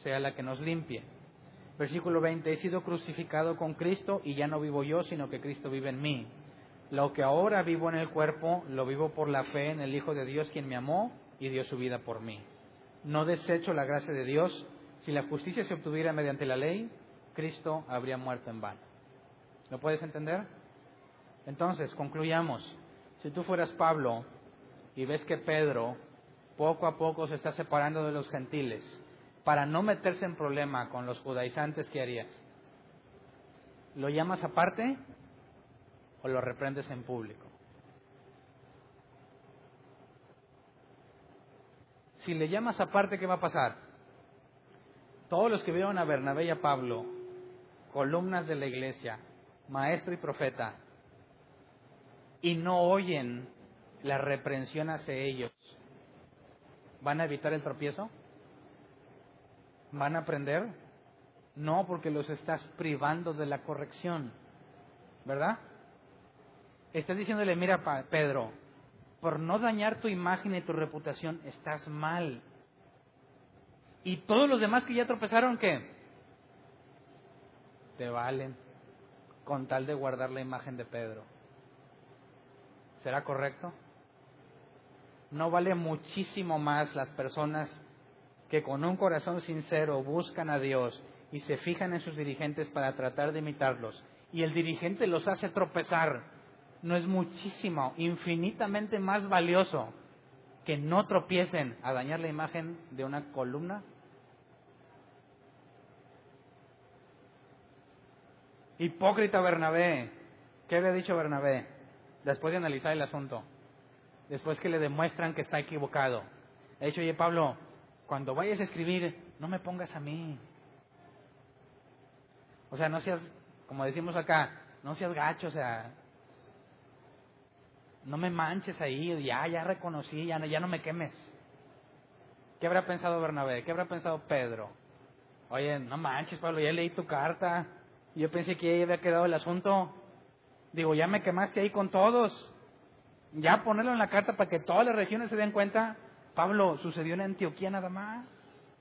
sea la que nos limpie. Versículo 20, he sido crucificado con Cristo y ya no vivo yo, sino que Cristo vive en mí. Lo que ahora vivo en el cuerpo, lo vivo por la fe en el Hijo de Dios, quien me amó y dio su vida por mí. No desecho la gracia de Dios. Si la justicia se obtuviera mediante la ley, Cristo habría muerto en vano. ¿Lo puedes entender? Entonces, concluyamos. Si tú fueras Pablo y ves que Pedro poco a poco se está separando de los gentiles para no meterse en problema con los judaizantes, ¿qué harías? ¿Lo llamas aparte o lo reprendes en público? Si le llamas aparte, ¿qué va a pasar? Todos los que vieron a Bernabé y a Pablo, columnas de la iglesia, maestro y profeta, y no oyen la reprensión hacia ellos, ¿van a evitar el tropiezo? ¿Van a aprender? No, porque los estás privando de la corrección, ¿verdad? Estás diciéndole, mira, Pedro, por no dañar tu imagen y tu reputación, estás mal. Y todos los demás que ya tropezaron, ¿qué? Te valen, con tal de guardar la imagen de Pedro. ¿Será correcto? ¿No vale muchísimo más las personas que con un corazón sincero buscan a Dios y se fijan en sus dirigentes para tratar de imitarlos, y el dirigente los hace tropezar? ¿No es muchísimo, infinitamente más valioso que no tropiecen a dañar la imagen de una columna? Hipócrita Bernabé. ¿Qué había dicho Bernabé después de analizar el asunto? Después que le demuestran que está equivocado. Ha dicho, oye Pablo, cuando vayas a escribir, no me pongas a mí. O sea, no seas, como decimos acá, no seas gacho, o sea, no me manches ahí, ya reconocí, ya no me quemes. ¿Qué habrá pensado Bernabé? ¿Qué habrá pensado Pedro? Oye, no manches Pablo, ya leí tu carta, yo pensé que ahí había quedado el asunto. Digo, ya me quemaste ahí con todos. Ya ponerlo en la carta para que todas las regiones se den cuenta. Pablo, sucedió en Antioquía nada más.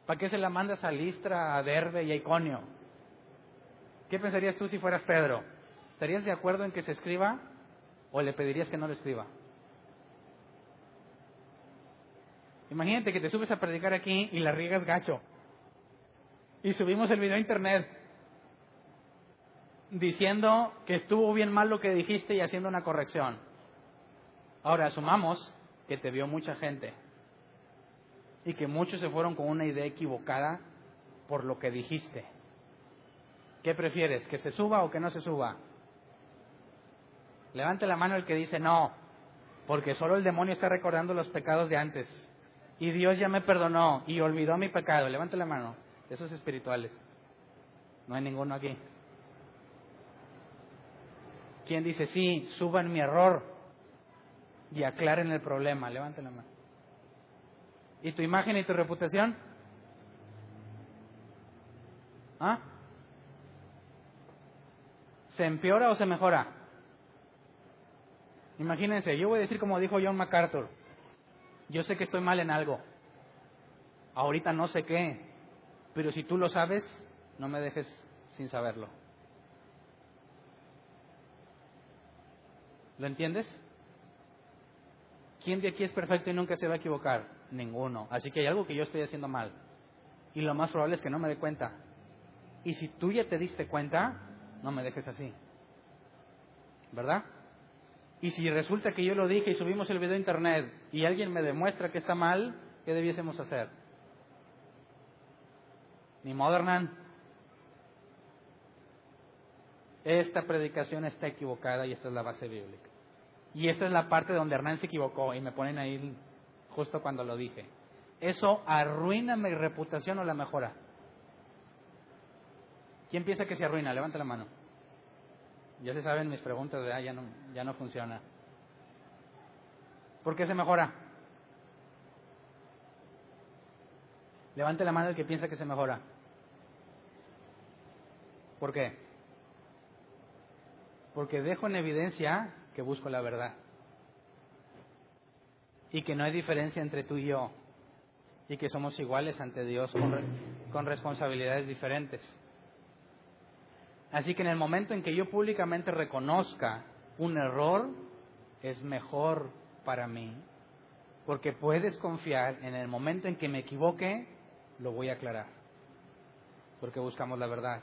¿Para qué se la mandas a Listra, a Derbe y a Iconio? ¿Qué pensarías tú si fueras Pedro? ¿Estarías de acuerdo en que se escriba o le pedirías que no lo escriba? Imagínate que te subes a predicar aquí y la riegas gacho. Y subimos el video a internet diciendo que estuvo bien mal lo que dijiste y haciendo una corrección. Ahora, asumamos que te vio mucha gente y que muchos se fueron con una idea equivocada por lo que dijiste. ¿Qué prefieres, que se suba o que no se suba? Levante la mano el que dice no, porque solo el demonio está recordando los pecados de antes y Dios ya me perdonó y olvidó mi pecado. Levante la mano, esos espirituales. No hay ninguno aquí. ¿Quién dice sí, suban mi error y aclaren el problema? Levante la mano. ¿Y tu imagen y tu reputación? ¿Ah? ¿Se empeora o se mejora? Imagínense, yo voy a decir como dijo John MacArthur, yo sé que estoy mal en algo, ahorita no sé qué, pero si tú lo sabes, no me dejes sin saberlo. ¿Lo entiendes? ¿Quién de aquí es perfecto y nunca se va a equivocar? Ninguno. Así que hay algo que yo estoy haciendo mal. Y lo más probable es que no me dé cuenta. Y si tú ya te diste cuenta, no me dejes así. ¿Verdad? Y si resulta que yo lo dije y subimos el video a internet y alguien me demuestra que está mal, ¿qué debiésemos hacer? Ni modo, Hernán. Esta predicación está equivocada y esta es la base bíblica. Y esta es la parte donde Hernán se equivocó y me ponen ahí justo cuando lo dije. ¿Eso arruina mi reputación o la mejora? ¿Quién piensa que se arruina? Levanta la mano. Ya se saben mis preguntas, ya no funciona. ¿Por qué se mejora? Levante la mano el que piensa que se mejora. ¿Por qué? Porque dejo en evidencia que busco la verdad. Y que no hay diferencia entre tú y yo. Y que somos iguales ante Dios con responsabilidades diferentes. Así que en el momento en que yo públicamente reconozca un error, es mejor para mí. Porque puedes confiar en el momento en que me equivoque, lo voy a aclarar. Porque buscamos la verdad.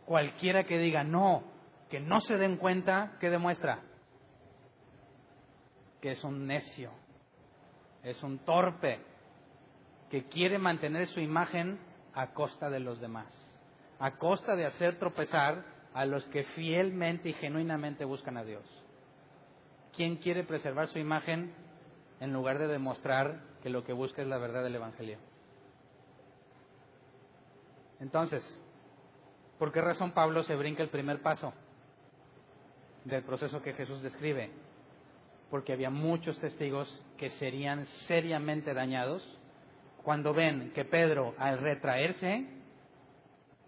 Cualquiera que diga no, que no se den cuenta, ¿qué demuestra? Que es un necio, es un torpe, que quiere mantener su imagen a costa de los demás, a costa de hacer tropezar a los que fielmente y genuinamente buscan a Dios. ¿Quién quiere preservar su imagen en lugar de demostrar que lo que busca es la verdad del Evangelio? Entonces, ¿por qué razón Pablo se brinca el primer paso del proceso que Jesús describe? Porque había muchos testigos que serían seriamente dañados cuando ven que Pedro, al retraerse,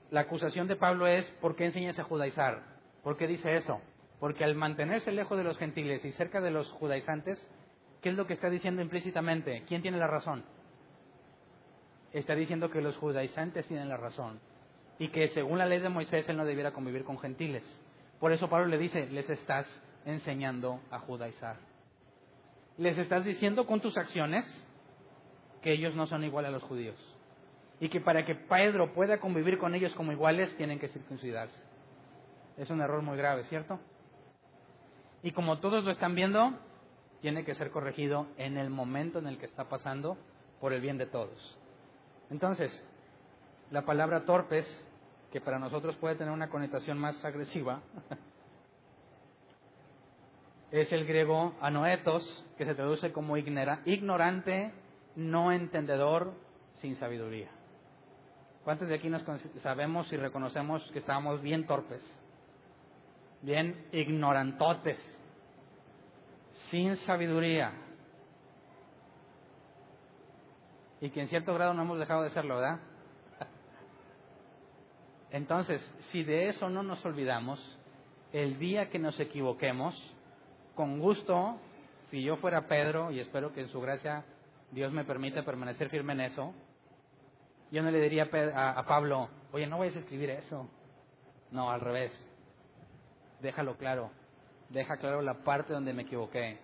la acusación de Pablo es: ¿por qué enseñas a judaizar? ¿Por qué dice eso? Porque al mantenerse lejos de los gentiles y cerca de los judaizantes, ¿qué es lo que está diciendo implícitamente? ¿Quién tiene la razón? Está diciendo que los judaizantes tienen la razón y que según la ley de Moisés él no debiera convivir con gentiles. Por eso Pablo le dice: les estás enseñando a judaizar. Les estás diciendo con tus acciones que ellos no son igual a los judíos y que para que Pedro pueda convivir con ellos como iguales tienen que circuncidarse. Es un error muy grave, ¿cierto? Y como todos lo están viendo, tiene que ser corregido en el momento en el que está pasando por el bien de todos. Entonces, la palabra torpes, que para nosotros puede tener una connotación más agresiva, es el griego anoetos, que se traduce como ignorante, no entendedor, sin sabiduría. ¿Cuántos de aquí sabemos y reconocemos que estábamos bien torpes, bien ignorantotes, sin sabiduría? Y que en cierto grado no hemos dejado de serlo, ¿verdad? Entonces, si de eso no nos olvidamos, el día que nos equivoquemos, con gusto, si yo fuera Pedro, y espero que en su gracia Dios me permita permanecer firme en eso, yo no le diría a Pablo: oye, no vayas a escribir eso. No, al revés. Déjalo claro. Deja claro la parte donde me equivoqué,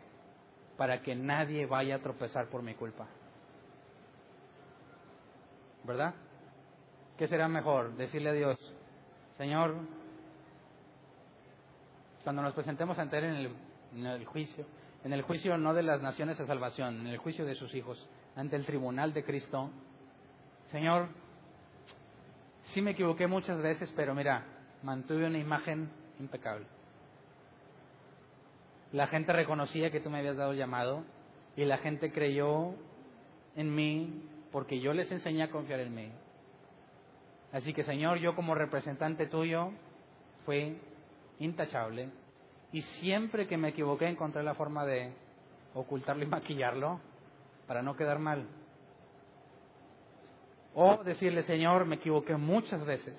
para que nadie vaya a tropezar por mi culpa. ¿Verdad? ¿Qué será mejor? Decirle a Dios: Señor, cuando nos presentemos ante Él en el juicio no de las naciones a salvación, en el juicio de sus hijos, ante el tribunal de Cristo, Señor, sí me equivoqué muchas veces, pero mira, mantuve una imagen impecable. La gente reconocía que tú me habías dado el llamado y la gente creyó en mí porque yo les enseñé a confiar en mí. Así que, Señor, yo como representante tuyo fui intachable y siempre que me equivoqué encontré la forma de ocultarlo y maquillarlo para no quedar mal. O decirle: Señor, me equivoqué muchas veces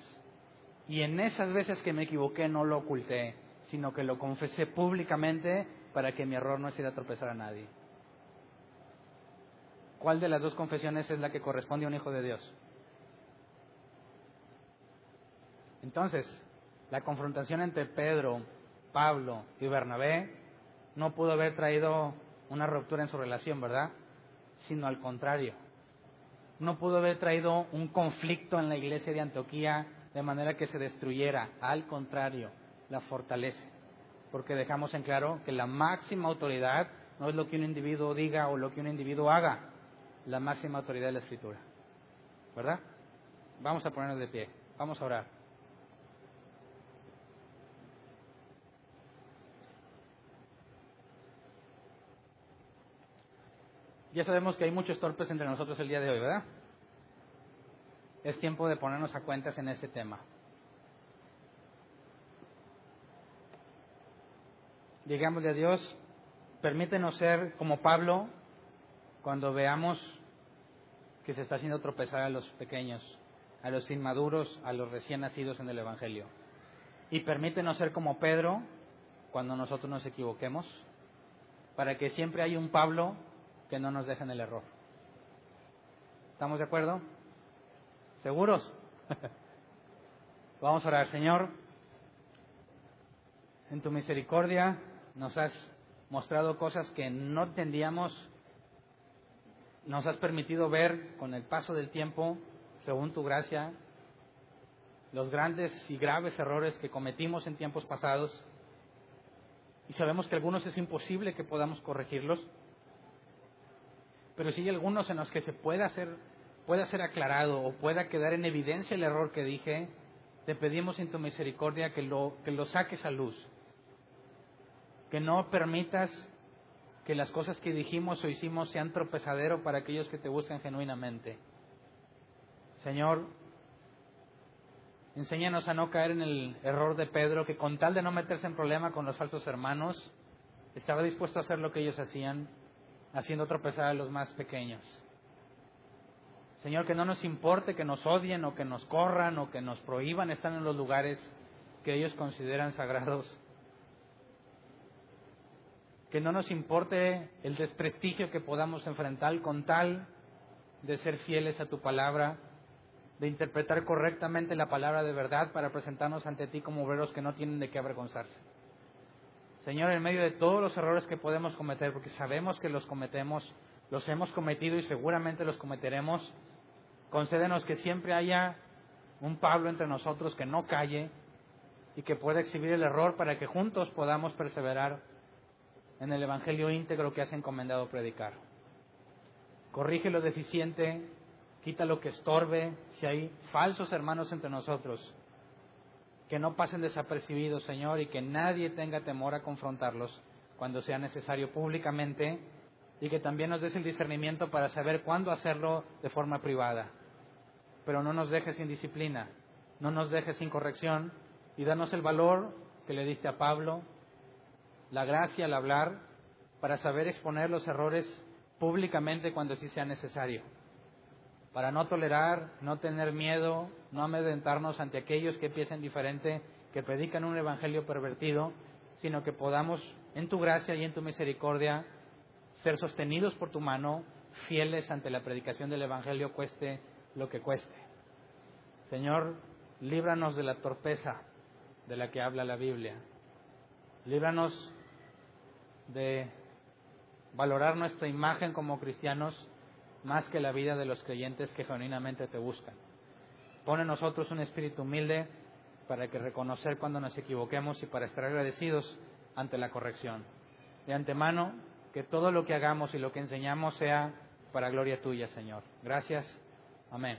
y en esas veces que me equivoqué no lo oculté, sino que lo confesé públicamente para que mi error no hiciera tropezar a nadie. ¿Cuál de las dos confesiones es la que corresponde a un hijo de Dios? Entonces, la confrontación entre Pedro, Pablo y Bernabé no pudo haber traído una ruptura en su relación, ¿verdad? Sino al contrario. No pudo haber traído un conflicto en la iglesia de Antioquía de manera que se destruyera. Al contrario, la fortalece. Porque dejamos en claro que la máxima autoridad no es lo que un individuo diga o lo que un individuo haga. La máxima autoridad es la Escritura. ¿Verdad? Vamos a ponernos de pie. Vamos a orar. Ya sabemos que hay muchos torpes entre nosotros el día de hoy, ¿verdad? Es tiempo de ponernos a cuentas en ese tema. Digámosle a Dios: permítenos ser como Pablo cuando veamos que se está haciendo tropezar a los pequeños, a los inmaduros, a los recién nacidos en el Evangelio. Y permítenos ser como Pedro cuando nosotros nos equivoquemos, para que siempre haya un Pablo que no nos deje en el error. ¿Estamos de acuerdo? ¿Seguros? Vamos a orar. Señor, en tu misericordia nos has mostrado cosas que no entendíamos, nos has permitido ver con el paso del tiempo, según tu gracia, los grandes y graves errores que cometimos en tiempos pasados, y sabemos que algunos es imposible que podamos corregirlos, pero si hay algunos en los que pueda ser aclarado o pueda quedar en evidencia el error que dije, Te pedimos en tu misericordia que lo saques a luz, que no permitas que las cosas que dijimos o hicimos sean tropezadero para aquellos que te buscan genuinamente. Señor, enséñanos a no caer en el error de Pedro, que con tal de no meterse en problema con los falsos hermanos, estaba dispuesto a hacer lo que ellos hacían, haciendo tropezar a los más pequeños. Señor, que no nos importe que nos odien o que nos corran o que nos prohíban estar en los lugares que ellos consideran sagrados. Que no nos importe el desprestigio que podamos enfrentar con tal de ser fieles a tu palabra, de interpretar correctamente la palabra de verdad para presentarnos ante ti como obreros que no tienen de qué avergonzarse. Señor, en medio de todos los errores que podemos cometer, porque sabemos que los cometemos, los hemos cometido y seguramente los cometeremos, concédenos que siempre haya un Pablo entre nosotros que no calle y que pueda exhibir el error para que juntos podamos perseverar en el Evangelio íntegro que has encomendado predicar. Corrige lo deficiente, quita lo que estorbe, si hay falsos hermanos entre nosotros, que no pasen desapercibidos, Señor, y que nadie tenga temor a confrontarlos cuando sea necesario públicamente, y que también nos des el discernimiento para saber cuándo hacerlo de forma privada. Pero no nos dejes sin disciplina, no nos dejes sin corrección, y danos el valor que le diste a Pablo, la gracia al hablar, para saber exponer los errores públicamente cuando sí sea necesario, para no tolerar, no tener miedo, no amedrentarnos ante aquellos que piensan diferente, que predican un evangelio pervertido, sino que podamos, en tu gracia y en tu misericordia, ser sostenidos por tu mano, fieles ante la predicación del evangelio, cueste lo que cueste. Señor, líbranos de la torpeza de la que habla la Biblia. Líbranos de valorar nuestra imagen como cristianos más que la vida de los creyentes que genuinamente te buscan. Pon en nosotros un espíritu humilde para que reconocer cuando nos equivoquemos y para estar agradecidos ante la corrección. De antemano, que todo lo que hagamos y lo que enseñamos sea para gloria tuya, Señor. Gracias. Amén.